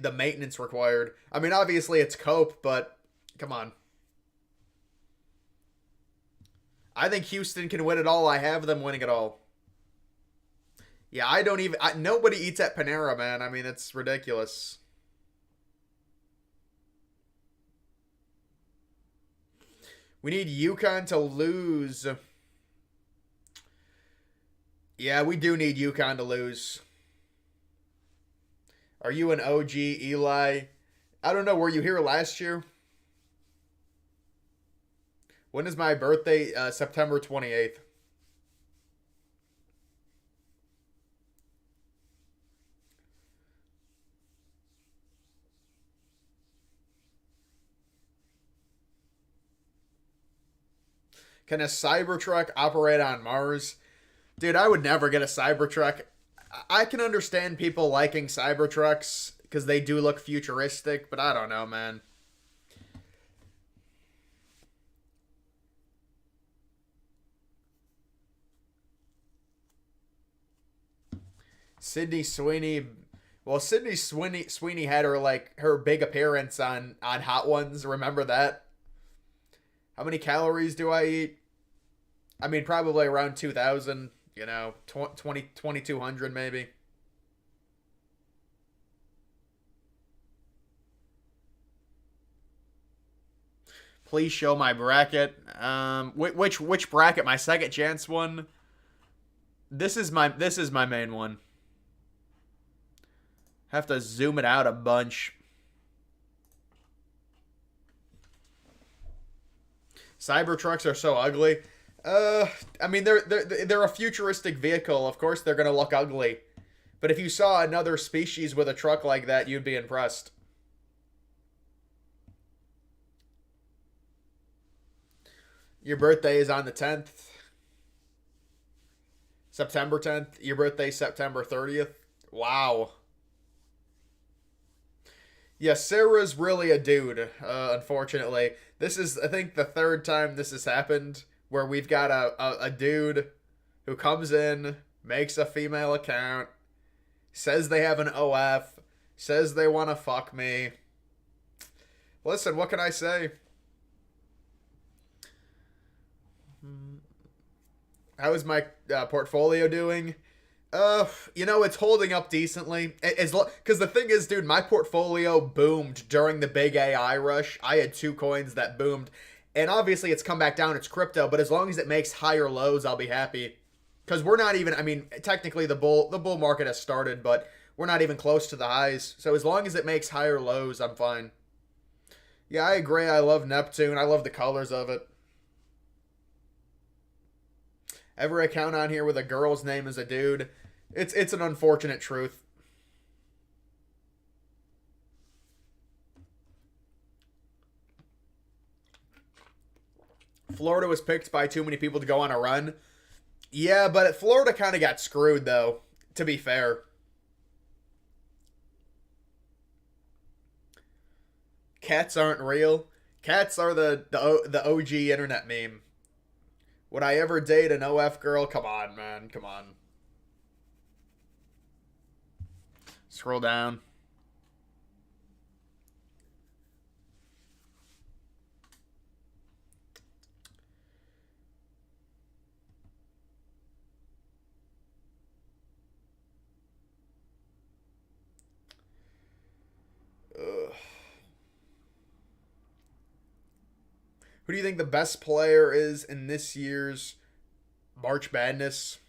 the maintenance required. I mean, obviously it's cope, but come on. I think Houston can win it all. I have them winning it all. Yeah, nobody eats at Panera, man. I mean, it's ridiculous. We need UConn to lose. Yeah, we do need UConn to lose. Are you an OG, Eli? I don't know. Were you here last year? When is my birthday? September 28th. Can a Cybertruck operate on Mars? Dude, I would never get a Cybertruck. I can understand people liking Cybertrucks because they do look futuristic, but I don't know, man. Sydney Sweeney. Well, Sweeney had her big appearance on Hot Ones. Remember that? How many calories do I eat? I mean, probably around 2,000, you know, 2,200 maybe. Please show my bracket. Which bracket? My second chance one. This is my main one. Have to zoom it out a bunch. Cybertrucks are so ugly. I mean, they're a futuristic vehicle. Of course, they're gonna look ugly. But if you saw another species with a truck like that, you'd be impressed. Your birthday is on the 10th. September 10th. Your birthday September 30th. Wow. Yeah, Sarah's really a dude, unfortunately. This is, I think, the third time this has happened where we've got a dude who comes in, makes a female account, says they have an OF, says they want to fuck me. Listen, what can I say? How is my portfolio doing? You know, it's holding up decently. Because the thing is, dude, my portfolio boomed during the big AI rush. I had 2 coins that boomed. And obviously it's come back down. It's crypto. But as long as it makes higher lows, I'll be happy. Because we're not even, I mean, technically the bull market has started, but we're not even close to the highs. So as long as it makes higher lows, I'm fine. Yeah, I agree. I love Neptune. I love the colors of it. Every account on here with a girl's name is a dude. It's an unfortunate truth. Florida was picked by too many people to go on a run. Yeah, but Florida kind of got screwed, though, to be fair. Cats aren't real. Cats are the OG internet meme. Would I ever date an OF girl? Come on, man. Come on. Scroll down. Who do you think the best player is in this year's March Madness?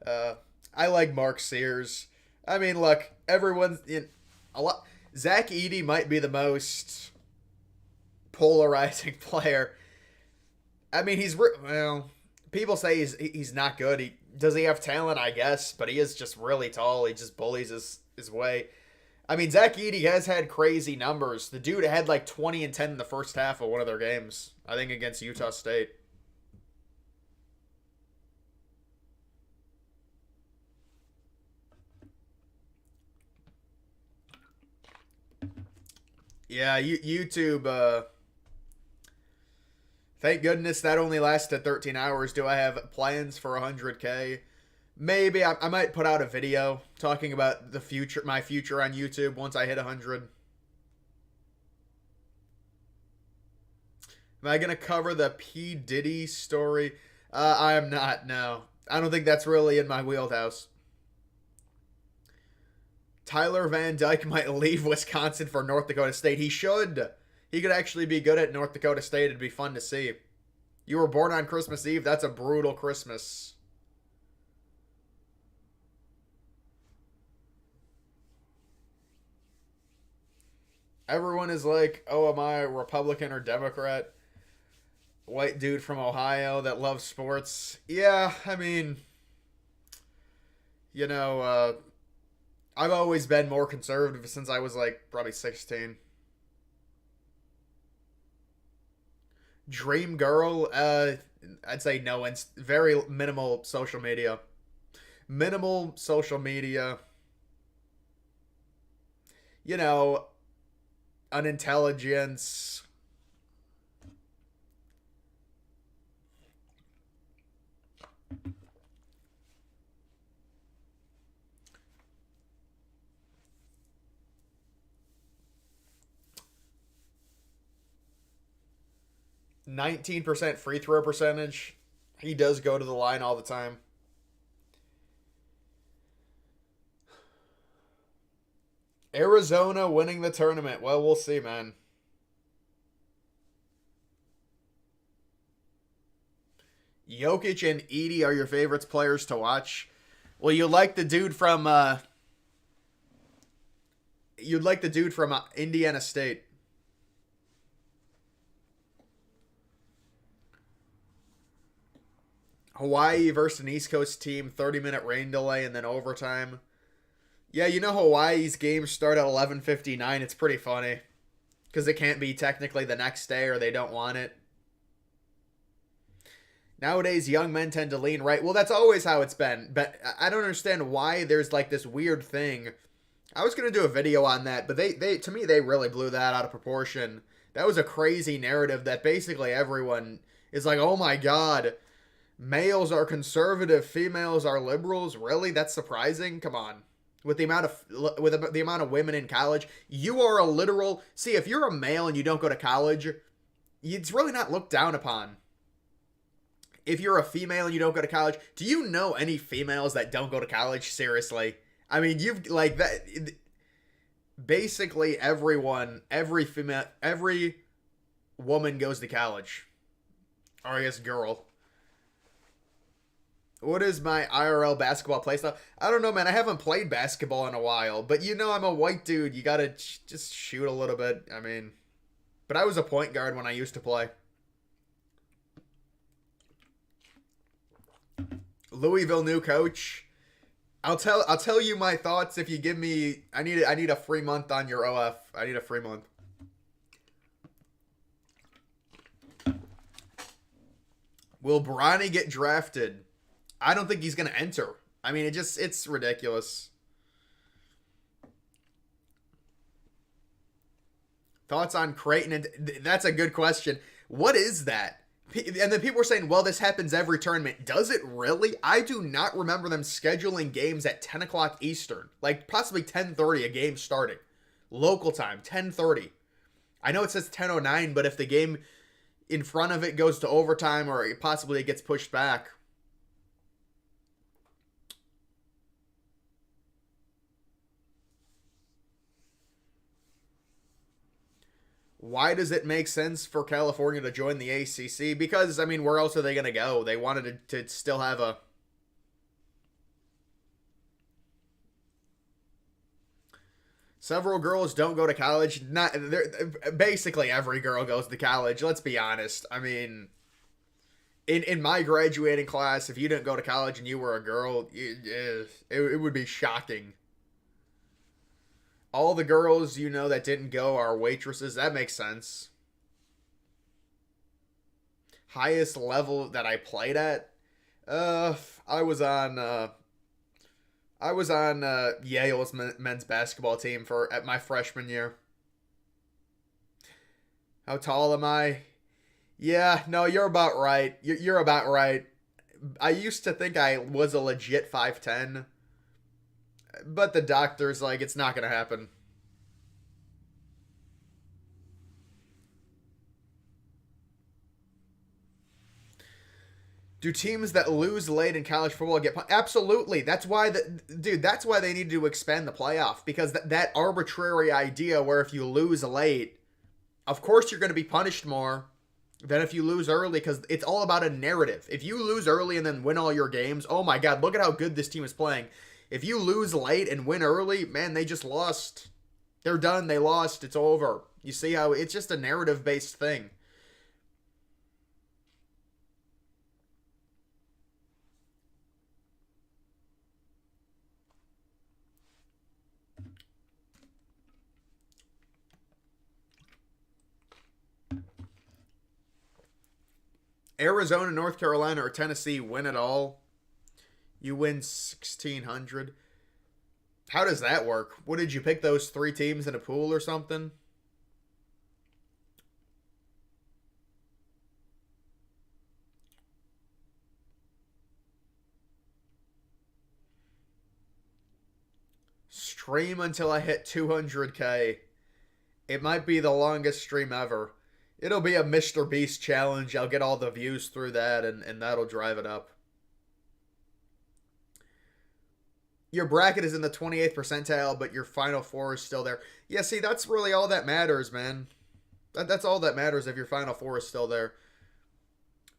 uh, I like Mark Sears. I mean, look, everyone's in a lot. Zach Edey might be the most polarizing player. I mean, well. People say he's not good. Does he have talent? I guess, but he is just really tall. He just bullies his way. I mean, Zach Edey has had crazy numbers. The dude had like 20 and 10 in the first half of one of their games. I think against Utah State. Yeah, YouTube. Thank goodness that only lasted 13 hours. Do I have plans for 100K? Maybe I might put out a video talking about my future on YouTube once I hit 100. Am I gonna cover the P Diddy story? I am not. No, I don't think that's really in my wheelhouse. Tyler Van Dyke might leave Wisconsin for North Dakota State. He should. He could actually be good at North Dakota State. It'd be fun to see. You were born on Christmas Eve. That's a brutal Christmas. Everyone is like, oh, am I a Republican or Democrat? White dude from Ohio that loves sports. Yeah, I mean, you know, I've always been more conservative since I was like probably 16. Dream girl, I'd say no. And very minimal social media. Minimal social media. You know, unintelligence. 19% free throw percentage. He does go to the line all the time. Arizona winning the tournament. Well, we'll see, man. Jokic and Edey are your favorites players to watch. Well, you like the dude from you'd like the dude from Indiana State. Hawaii versus an East Coast team, 30-minute rain delay and then overtime. Yeah, you know Hawaii's games start at 11:59. It's pretty funny because it can't be technically the next day or they don't want it. Nowadays, young men tend to lean right. Well, that's always how it's been. But I don't understand why there's like this weird thing. I was gonna do a video on that, but they to me they really blew that out of proportion. That was a crazy narrative that basically everyone is like, oh my god, males are conservative, females are liberals. Really, that's surprising. Come on. With the amount of women in college, you are a literal. See, if you're a male and you don't go to college, it's really not looked down upon. If you're a female and you don't go to college, do you know any females that don't go to college? Seriously. I mean, you've like that. Basically, every female, every woman goes to college. Or I guess girl. What is my IRL basketball playstyle? I don't know, man. I haven't played basketball in a while. But you know I'm a white dude. You gotta just shoot a little bit. I mean, but I was a point guard when I used to play. Louisville new coach. I'll tell you my thoughts if you give me. I need a free month on your OF. I need a free month. Will Bronny get drafted? I don't think he's gonna enter. I mean, it's ridiculous. Thoughts on Creighton? And that's a good question. What is that? And then people were saying, well, this happens every tournament. Does it really? I do not remember them scheduling games at 10 o'clock Eastern. Like, possibly 10:30, a game starting. Local time, 10:30. I know it says 10:09, but if the game in front of it goes to overtime or possibly it gets pushed back. Why does it make sense for California to join the ACC? Because, I mean, where else are they going to go? They wanted to still have a... Several girls don't go to college. Not basically every girl goes to college. Let's be honest. I mean, in my graduating class, if you didn't go to college and you were a girl, it would be shocking. All the girls you know that didn't go are waitresses. That makes sense. Highest level that I played at, I was on Yale's men's basketball team at my freshman year. How tall am I? Yeah, no, you're about right. You're about right. I used to think I was a legit 5'10", but the doctor's like, it's not going to happen. Do teams that lose late in college football get punished? Absolutely. That's why that's why they need to expand the playoff, because that arbitrary idea where if you lose late, of course you're going to be punished more than if you lose early, because it's all about a narrative. If you lose early and then win all your games, oh my god, look at how good this team is playing. If you lose late and win early, man, they just lost. They're done. They lost. It's over. You see how it's just a narrative-based thing. Arizona, North Carolina, or Tennessee win it all. You win 1,600. How does that work? What, did you pick those three teams in a pool or something? Stream until I hit 200K. It might be the longest stream ever. It'll be a Mr. Beast challenge. I'll get all the views through that, and that'll drive it up. Your bracket is in the 28th percentile, but your final four is still there. Yeah, see, that's really all that matters, man. That's all that matters if your final four is still there.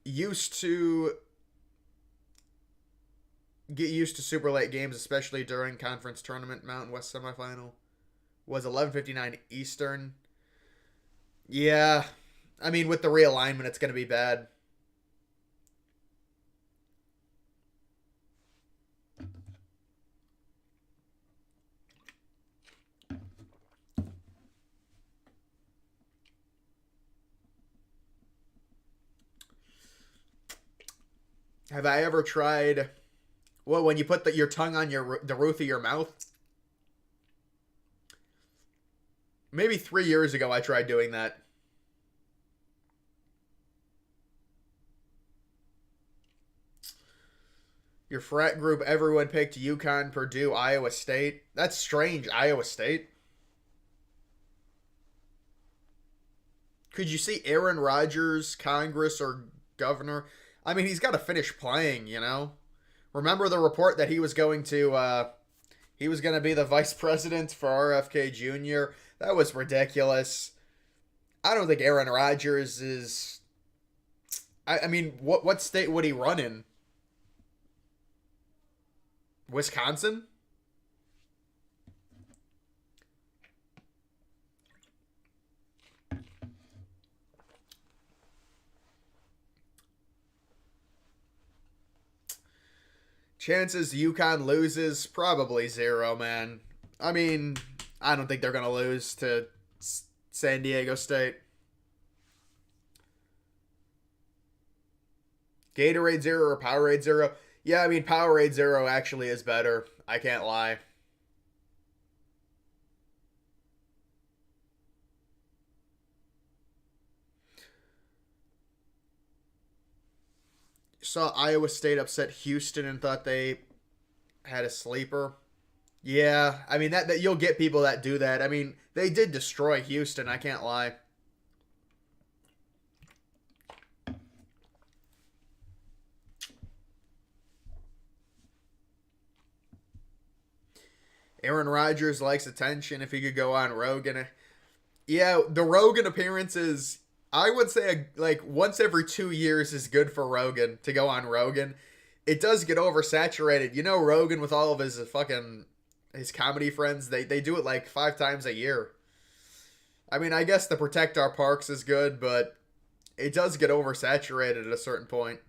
Used to get used to super late games, especially during conference tournament Mountain West semifinal. Was 11:59 Eastern. Yeah, I mean, with the realignment, it's going to be bad. Have I ever tried... Well, when you put your tongue on the roof of your mouth? Maybe 3 years ago I tried doing that. Your frat group, everyone picked UConn, Purdue, Iowa State. That's strange, Iowa State. Could you see Aaron Rodgers, Congress, or governor? I mean, he's got to finish playing, you know? Remember the report that he was going to be the vice president for RFK Jr.? That was ridiculous. I don't think Aaron Rodgers is... I mean, what state would he run in? Wisconsin? Chances UConn loses? Probably zero, man. I mean, I don't think they're going to lose to San Diego State. Gatorade Zero or Powerade Zero? Yeah, I mean, Powerade Zero actually is better. I can't lie. Saw Iowa State upset Houston and thought they had a sleeper. Yeah, I mean, that you'll get people that do that. I mean, they did destroy Houston, I can't lie. Aaron Rodgers likes attention. If he could go on Rogan, Yeah, the Rogan appearances, I would say like once every 2 years is good for Rogan to go on Rogan. It does get oversaturated. You know, Rogan with all of his fucking his comedy friends, they do it like 5 times a year. I mean, I guess the Protect Our Parks is good, but it does get oversaturated at a certain point.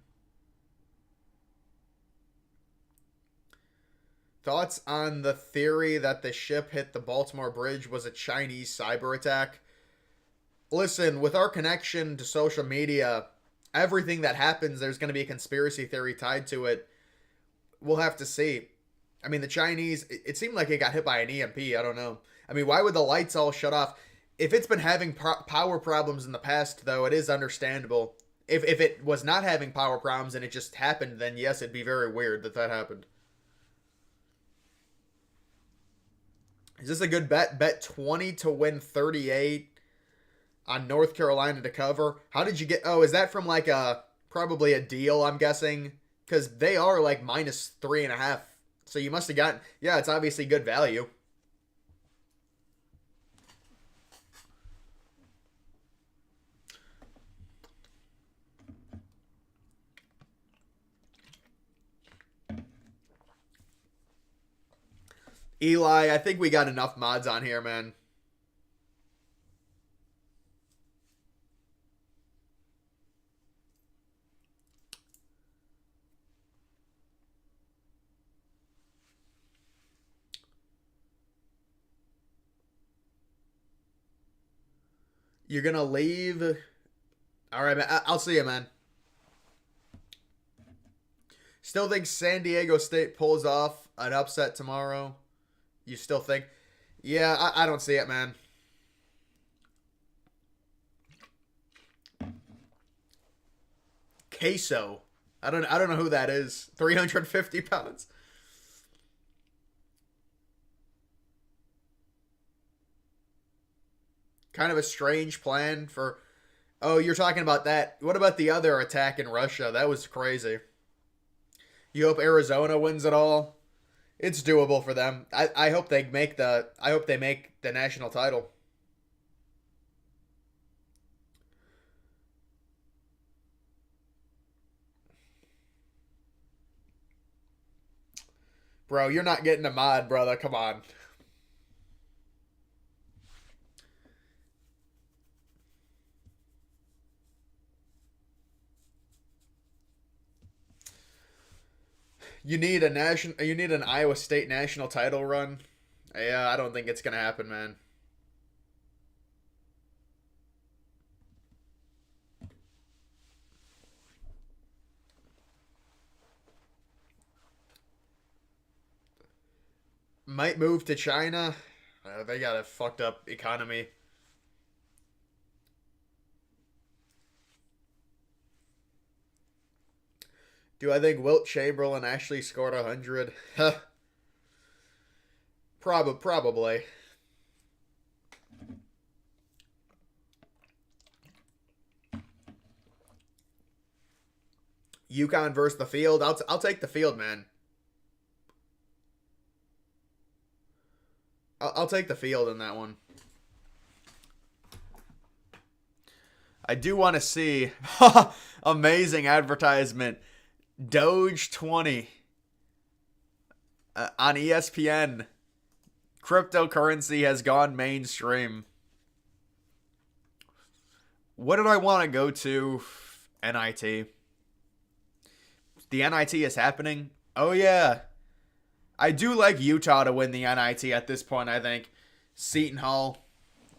Thoughts on the theory that the ship hit the Baltimore Bridge was a Chinese cyber attack? Listen, with our connection to social media, everything that happens, there's going to be a conspiracy theory tied to it. We'll have to see. I mean, the Chinese, it seemed like it got hit by an EMP. I don't know. I mean, why would the lights all shut off? If it's been having power problems in the past, though, it is understandable. If it was not having power problems and it just happened, then yes, it'd be very weird that that happened. Is this a good bet? Bet 20 to win 38 on North Carolina to cover. How did you get? Oh, is that from like a probably a deal? I'm guessing because they are like -3.5. So you must have gotten. Yeah, it's obviously good value. Eli, I think we got enough mods on here, man. You're gonna leave. All right, man. I'll see you, man. Still think San Diego State pulls off an upset tomorrow? You still think? Yeah, I don't see it, man. Queso. I don't know who that is. 350 pounds. Kind of a strange plan for. Oh, you're talking about that. What about the other attack in Russia? That was crazy. You hope Arizona wins it all. It's doable for them. I hope they make the. I hope they make the national title. Bro, you're not getting a mod, brother. Come on. You need a national. You need an Iowa State national title run. Yeah, I don't think it's gonna happen, man. Might move to China. They got a fucked up economy. Do I think Wilt Chamberlain actually scored 100? Probably. UConn versus the field. I'll take the field, man. I'll take the field in that one. I do want to see amazing advertisement. Doge 20 on ESPN. Cryptocurrency has gone mainstream. What did I want to go to? NIT. The NIT is happening. Oh yeah. I do like Utah to win the NIT at this point, I think. Seton Hall,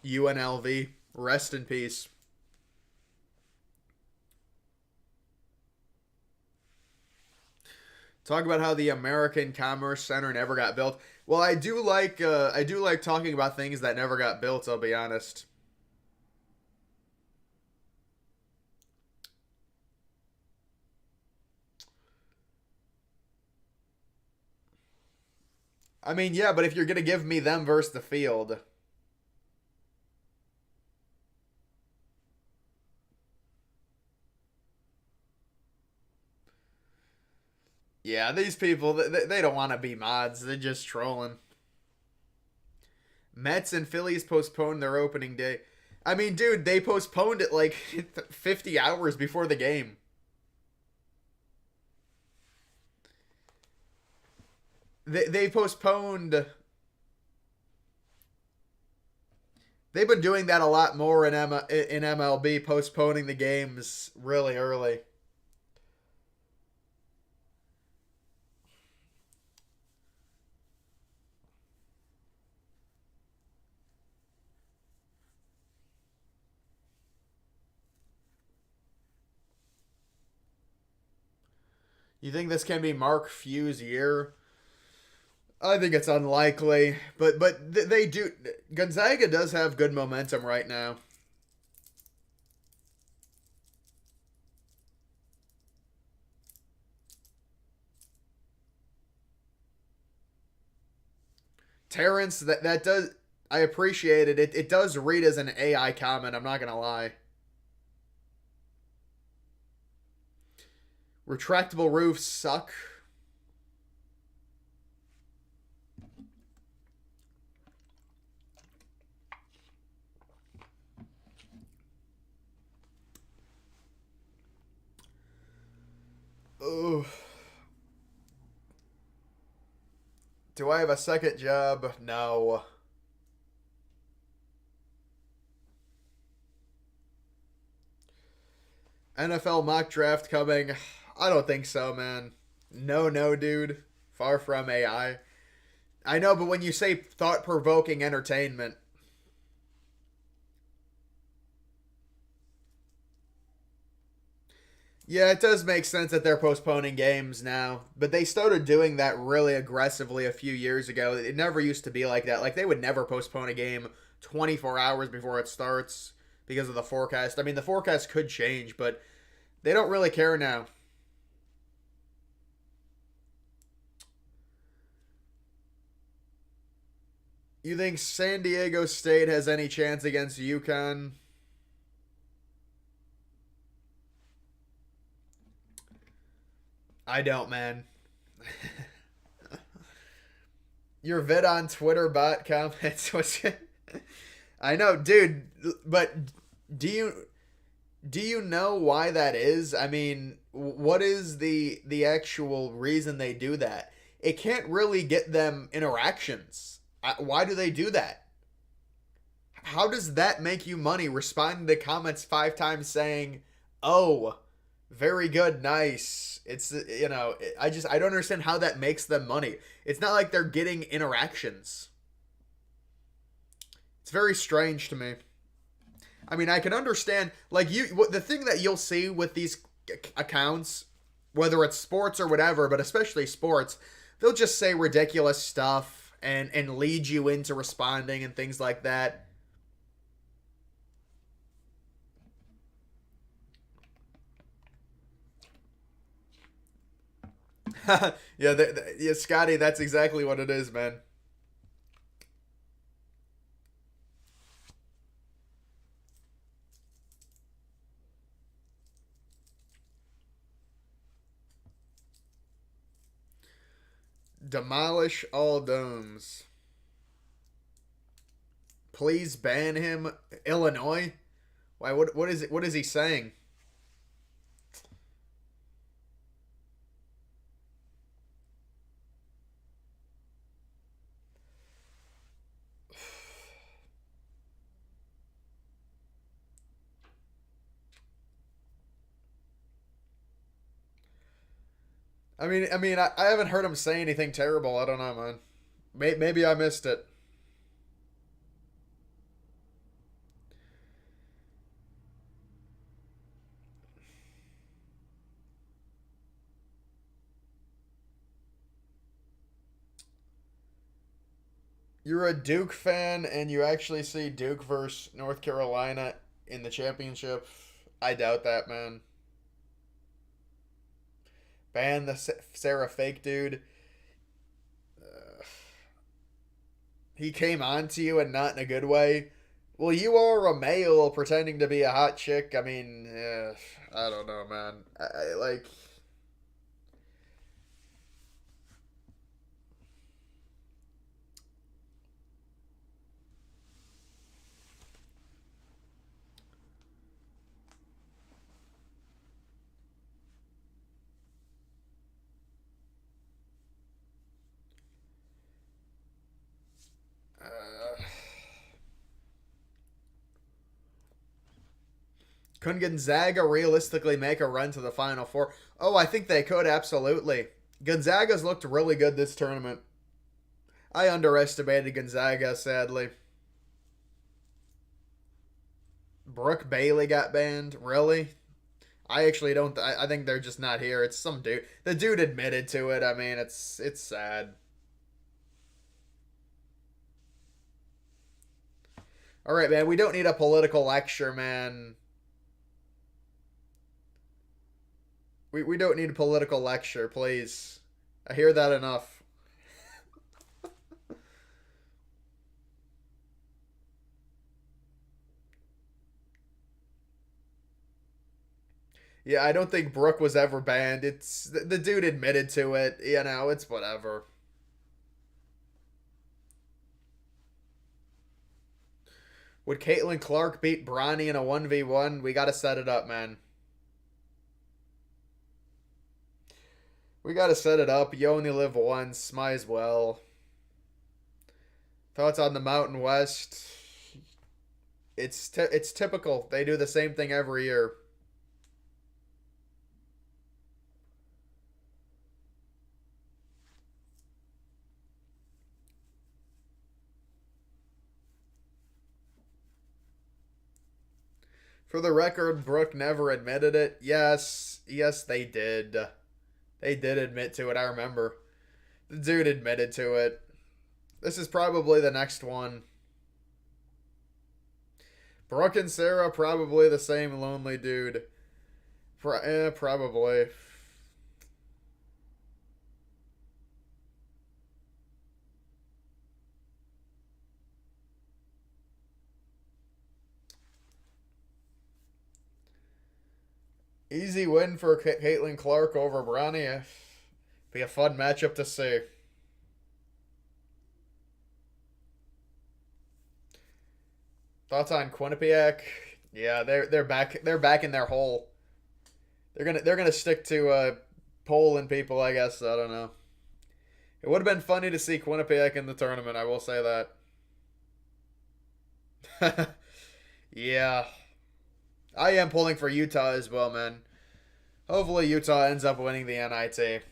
UNLV, rest in peace. Talk about how the American Commerce Center never got built. Well, I do like talking about things that never got built, I'll be honest. I mean, yeah, but if you're going to give me them versus the field, yeah, these people they don't want to be mods. They're just trolling. Mets and Phillies postponed their opening day. I mean, dude, they postponed it like 50 hours before the game. They postponed. They've been doing that a lot more in MLB, postponing the games really early. You think this can be Mark Few's year? I think it's unlikely, but they do. Gonzaga does have good momentum right now. Terrence, that does. I appreciate it. It does read as an AI comment. I'm not gonna lie. Retractable roofs suck. Ugh. Do I have a second job? No. NFL mock draft coming. I don't think so, man. No, dude. Far from AI. I know, but when you say thought provoking entertainment, yeah, it does make sense that they're postponing games now. But they started doing that really aggressively a few years ago. It never used to be like that. Like, they would never postpone a game 24 hours before it starts because of the forecast. I mean, the forecast could change, but they don't really care now. You think San Diego State has any chance against UConn? I don't, man. Your vid on Twitter bot comments was. I know, dude, but do you know why that is? I mean, what is the actual reason they do that? It can't really get them interactions. Why do they do that? How does that make you money? Responding to comments 5 times saying, "Oh, very good, nice." It's I don't understand how that makes them money. It's not like they're getting interactions. It's very strange to me. I mean, I can understand like the thing that you'll see with these accounts, whether it's sports or whatever, but especially sports, they'll just say ridiculous stuff and lead you into responding and things like that. Yeah, yeah, Scotty, that's exactly what it is, man. Demolish all domes. Please ban him, Illinois. Why? What is it? What is he saying? I haven't heard him say anything terrible. I don't know, man. Maybe I missed it. You're a Duke fan, and you actually see Duke versus North Carolina in the championship. I doubt that, man. Ban the Sarah Fake dude. Uh, he came on to you and not in a good way. Well, you are a male pretending to be a hot chick. I mean, I don't know, man. Like, Could Gonzaga realistically make a run to the Final Four? Oh, I think they could, absolutely. Gonzaga's looked really good this tournament. I underestimated Gonzaga, sadly. Brooke Bailey got banned? Really? I actually don't. I think they're just not here. It's some dude. The dude admitted to it. I mean, it's sad. All right, man. We don't need a political lecture, man. We don't need a political lecture, please. I hear that enough. Yeah, I don't think Brooke was ever banned. It's the dude admitted to it. You know, it's whatever. Would Caitlin Clark beat Bronny in a 1v1? We got to set it up, man. We got to set it up. You only live once. Might as well. Thoughts on the Mountain West? It's typical. They do the same thing every year. For the record, Brooke never admitted it. Yes, they did. They did admit to it, I remember. The dude admitted to it. This is probably the next one. Brooke and Sarah, probably the same lonely dude. Probably. Easy win for Caitlin Clark over Bronny. Be a fun matchup to see. Thoughts on Quinnipiac? Yeah, they're back. They're back in their hole. They're gonna stick to polling people, I guess. I don't know. It would have been funny to see Quinnipiac in the tournament. I will say that. Yeah, I am pulling for Utah as well, man. Hopefully Utah ends up winning the NIT.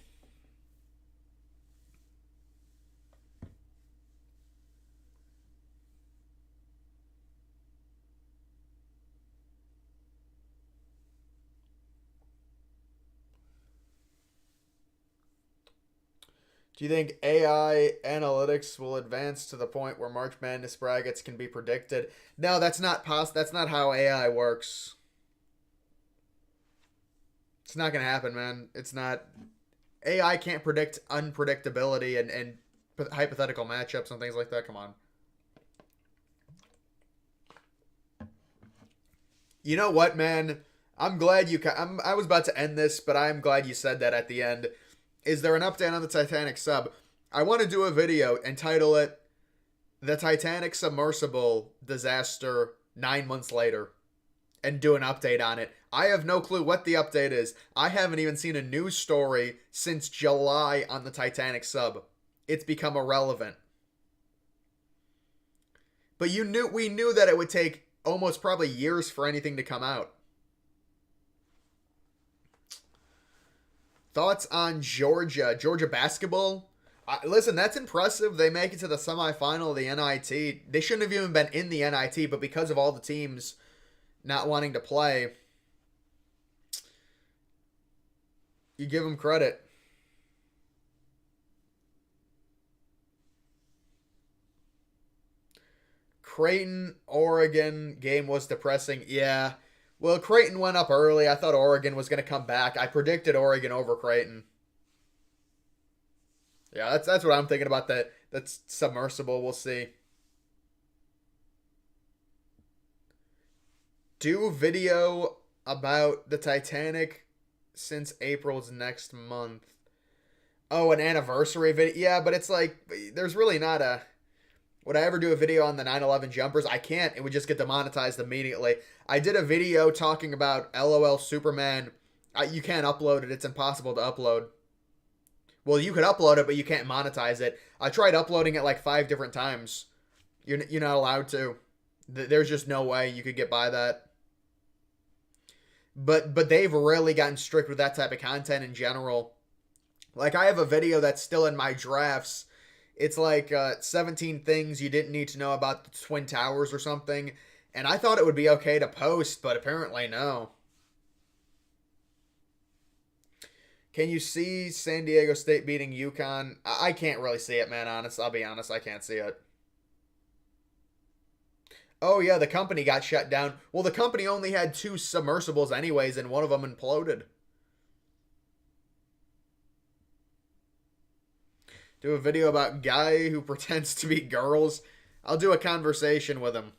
Do you think AI analytics will advance to the point where March Madness brackets can be predicted? No, that's not how AI works. It's not gonna happen, man. It's not. AI can't predict unpredictability and hypothetical matchups and things like that. Come on. You know what, man? I'm glad you. I was about to end this, but I'm glad you said that at the end. Is there an update on the Titanic sub? I want to do a video and title it "The Titanic Submersible Disaster 9 months Later" and do an update on it. I have no clue what the update is. I haven't even seen a news story since July on the Titanic sub. It's become irrelevant. But we knew that it would take almost probably years for anything to come out. Thoughts on Georgia basketball? Listen, that's impressive. They make it to the semifinal of the NIT. They shouldn't have even been in the NIT, but because of all the teams not wanting to play, you give them credit. Creighton, Oregon game was depressing. Yeah. Well, Creighton went up early. I thought Oregon was going to come back. I predicted Oregon over Creighton. Yeah, that's what I'm thinking about. That's submersible. We'll see. Do video about the Titanic since April's next month. Oh, an anniversary video? Yeah, but it's like, there's really not a... Would I ever do a video on the 9/11 jumpers? I can't. It would just get demonetized immediately. I did a video talking about LOL Superman. You can't upload it. It's impossible to upload. Well, you could upload it, but you can't monetize it. I tried uploading it like 5 different times. You're not allowed to. There's just no way you could get by that. but they've really gotten strict with that type of content in general. Like, I have a video that's still in my drafts. It's like 17 things you didn't need to know about the Twin Towers or something. And I thought it would be okay to post, but apparently no. Can you see San Diego State beating UConn? I can't really see it, man. I'll be honest. I can't see it. Oh, yeah, the company got shut down. Well, the company only had 2 submersibles anyways, and one of them imploded. Do a video about guy who pretends to be girls. I'll do a conversation with him.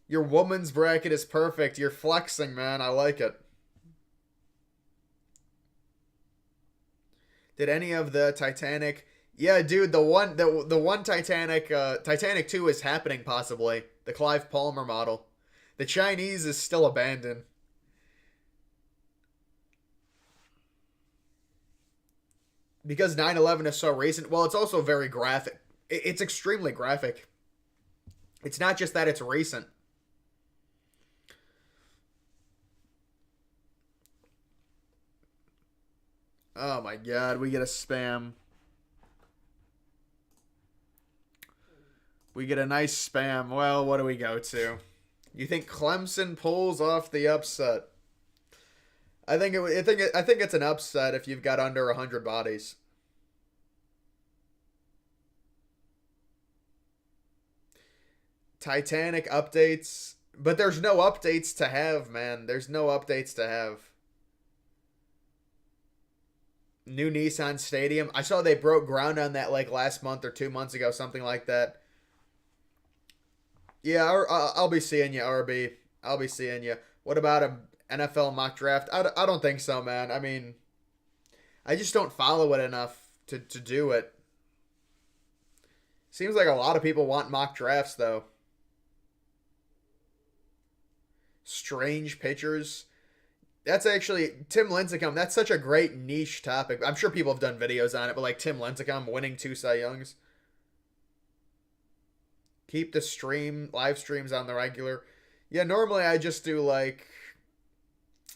Your woman's bracket is perfect. You're flexing, man. I like it. Did any of the Titanic? Yeah, dude, the one Titanic, Titanic 2 is happening possibly. The Clive Palmer model. The Chinese is still abandoned. Because 9/11 is so recent. Well, it's also very graphic. It's extremely graphic. It's not just that it's recent. Oh my god, we get a spam. We get a nice spam. Well, what do we go to? You think Clemson pulls off the upset? I think it's an upset if you've got under 100 bodies. Titanic updates, but there's no updates to have, man. There's no updates to have. New Nissan Stadium. I saw they broke ground on that like last month or 2 months ago, something like that. Yeah, I'll be seeing you, RB. I'll be seeing you. What about a NFL mock draft? I don't think so, man. I mean, I just don't follow it enough to do it. Seems like a lot of people want mock drafts, though. Strange pitchers. That's actually Tim Lincecum. That's such a great niche topic. I'm sure people have done videos on it, but like Tim Lincecum winning 2 Cy Youngs. Keep the live streams on the regular. Yeah, normally I just do like,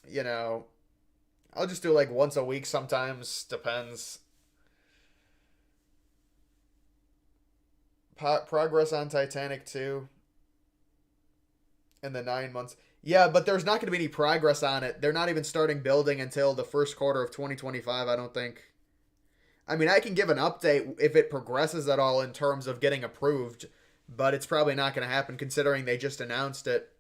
you know, I'll just do like once a week sometimes. Depends. Progress on Titanic 2 in the 9 months. Yeah, but there's not going to be any progress on it. They're not even starting building until the first quarter of 2025, I don't think. I mean, I can give an update if it progresses at all in terms of getting approved, but it's probably not going to happen considering they just announced it.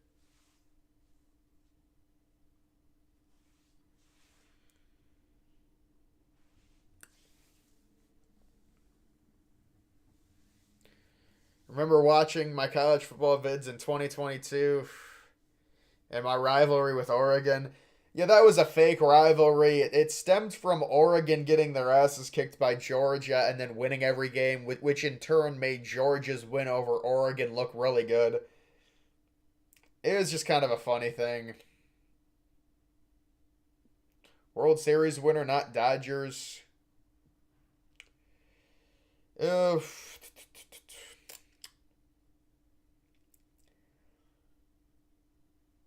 Remember watching my college football vids in 2022 and my rivalry with Oregon? Yeah, that was a fake rivalry. It stemmed from Oregon getting their asses kicked by Georgia and then winning every game, which in turn made Georgia's win over Oregon look really good. It was just kind of a funny thing. World Series winner, not Dodgers. Ugh.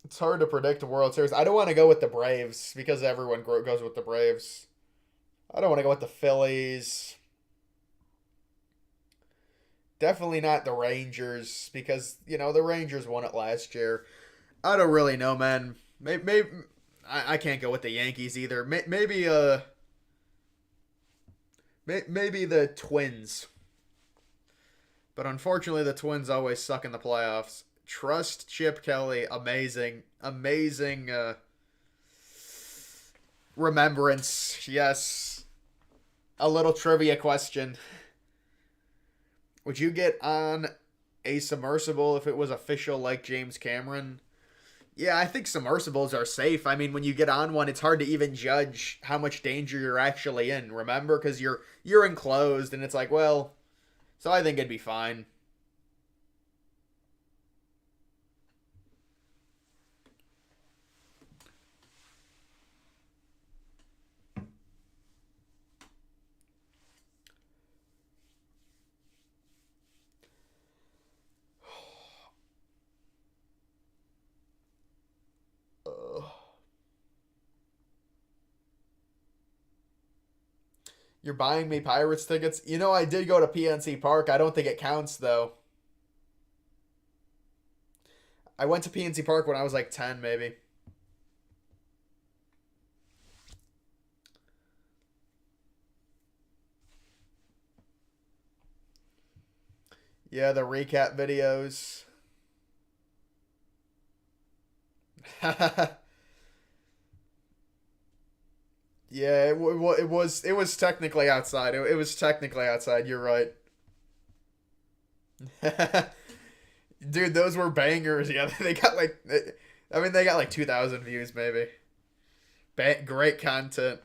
It's hard to predict a World Series. I don't want to go with the Braves because everyone goes with the Braves. I don't want to go with the Phillies. Definitely not the Rangers because, the Rangers won it last year. I don't really know, man. Maybe I can't go with the Yankees either. Maybe the Twins. But unfortunately, the Twins always suck in the playoffs. Trust Chip Kelly. Amazing. Amazing remembrance. Yes. A little trivia question. Would you get on a submersible if it was official like James Cameron? Yeah, I think submersibles are safe. I mean, when you get on one, it's hard to even judge how much danger you're actually in. Remember, because you're enclosed, and it's like, well, so I think it'd be fine. You're buying me Pirates tickets? You know, I did go to PNC Park. I don't think it counts, though. I went to PNC Park when I was like 10, maybe. Yeah, the recap videos. Yeah, it was technically outside. It was technically outside. You're right. Dude, those were bangers. Yeah, they got like, I mean, they got like 2,000 views maybe. Great content.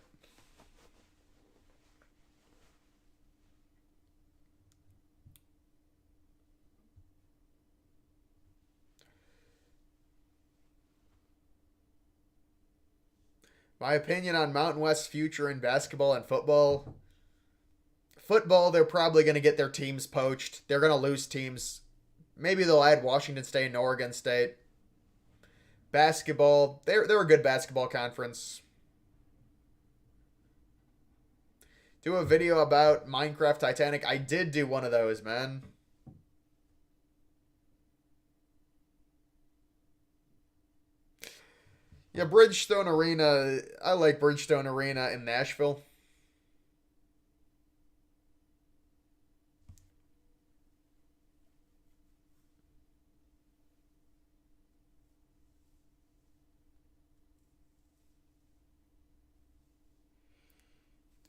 My opinion on Mountain West's future in basketball and football. Football, they're probably going to get their teams poached. They're going to lose teams. Maybe they'll add Washington State and Oregon State. Basketball, they're a good basketball conference. Do a video about Minecraft Titanic. I did do one of those, man. Yeah, Bridgestone Arena. I like Bridgestone Arena in Nashville.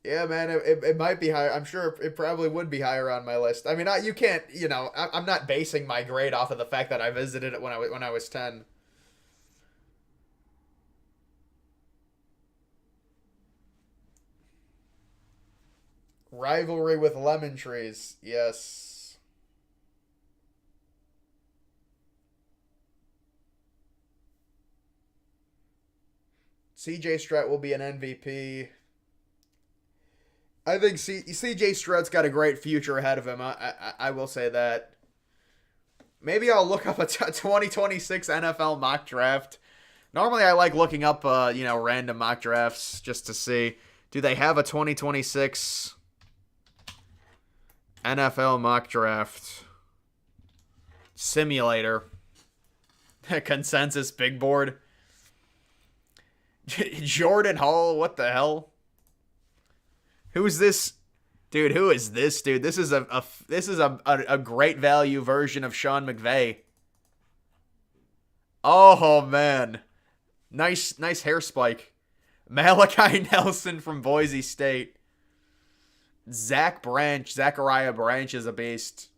Yeah, man, it might be higher. I'm sure it probably would be higher on my list. I mean, you can't, I'm not basing my grade off of the fact that I visited it when I was 10. Rivalry with lemon trees. Yes. CJ Stroud will be an MVP. I think CJ Stroud's got a great future ahead of him. I will say that. Maybe I'll look up a 2026 NFL mock draft. Normally, I like looking up, random mock drafts just to see, do they have a 2026 NFL mock draft simulator? Consensus big board. Jordan Hall, what the hell? Who's this? Dude, who is this dude? This is a great value version of Sean McVay. Oh man. Nice hair spike. Malachi Nelson from Boise State. Zachariah Branch is a beast.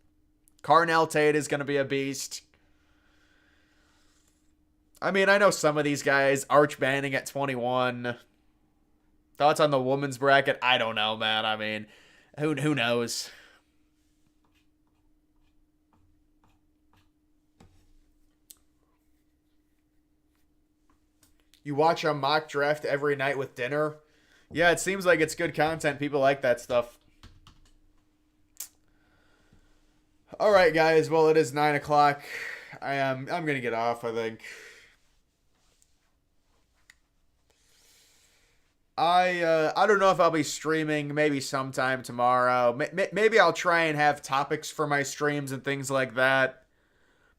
Carnell Tate is going to be a beast. I mean, I know some of these guys. Arch Manning at 21. Thoughts on the women's bracket? I don't know, man. I mean, who knows? You watch a mock draft every night with dinner? Yeah, it seems like it's good content. People like that stuff. All right, guys. Well, it is 9 o'clock. I'm gonna get off, I think. I don't know if I'll be streaming. Maybe sometime tomorrow. Maybe I'll try and have topics for my streams and things like that.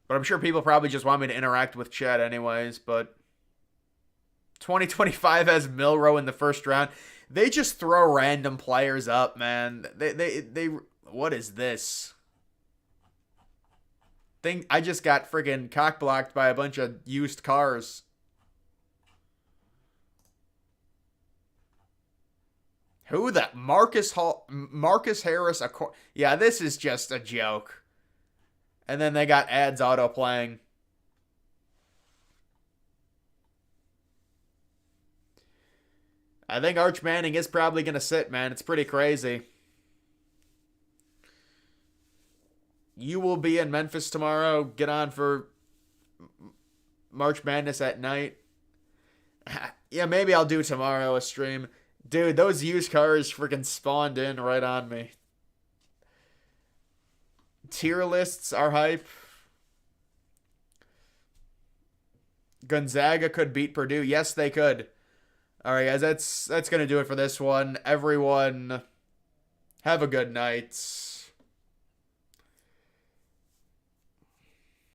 But I'm sure people probably just want me to interact with chat anyways. But 2025 has Milrow in the first round. They just throw random players up, man. They what is this? I just got friggin' cock-blocked by a bunch of used cars. Who the Marcus Harris? Yeah, this is just a joke. And then they got ads auto playing. I think Arch Manning is probably gonna sit, man. It's pretty crazy. You will be in Memphis tomorrow. Get on for March Madness at night. Yeah, maybe I'll do tomorrow a stream. Dude, those used cars freaking spawned in right on me. Tier lists are hype. Gonzaga could beat Purdue. Yes, they could. All right, guys, that's going to do it for this one. Everyone, Have a good night.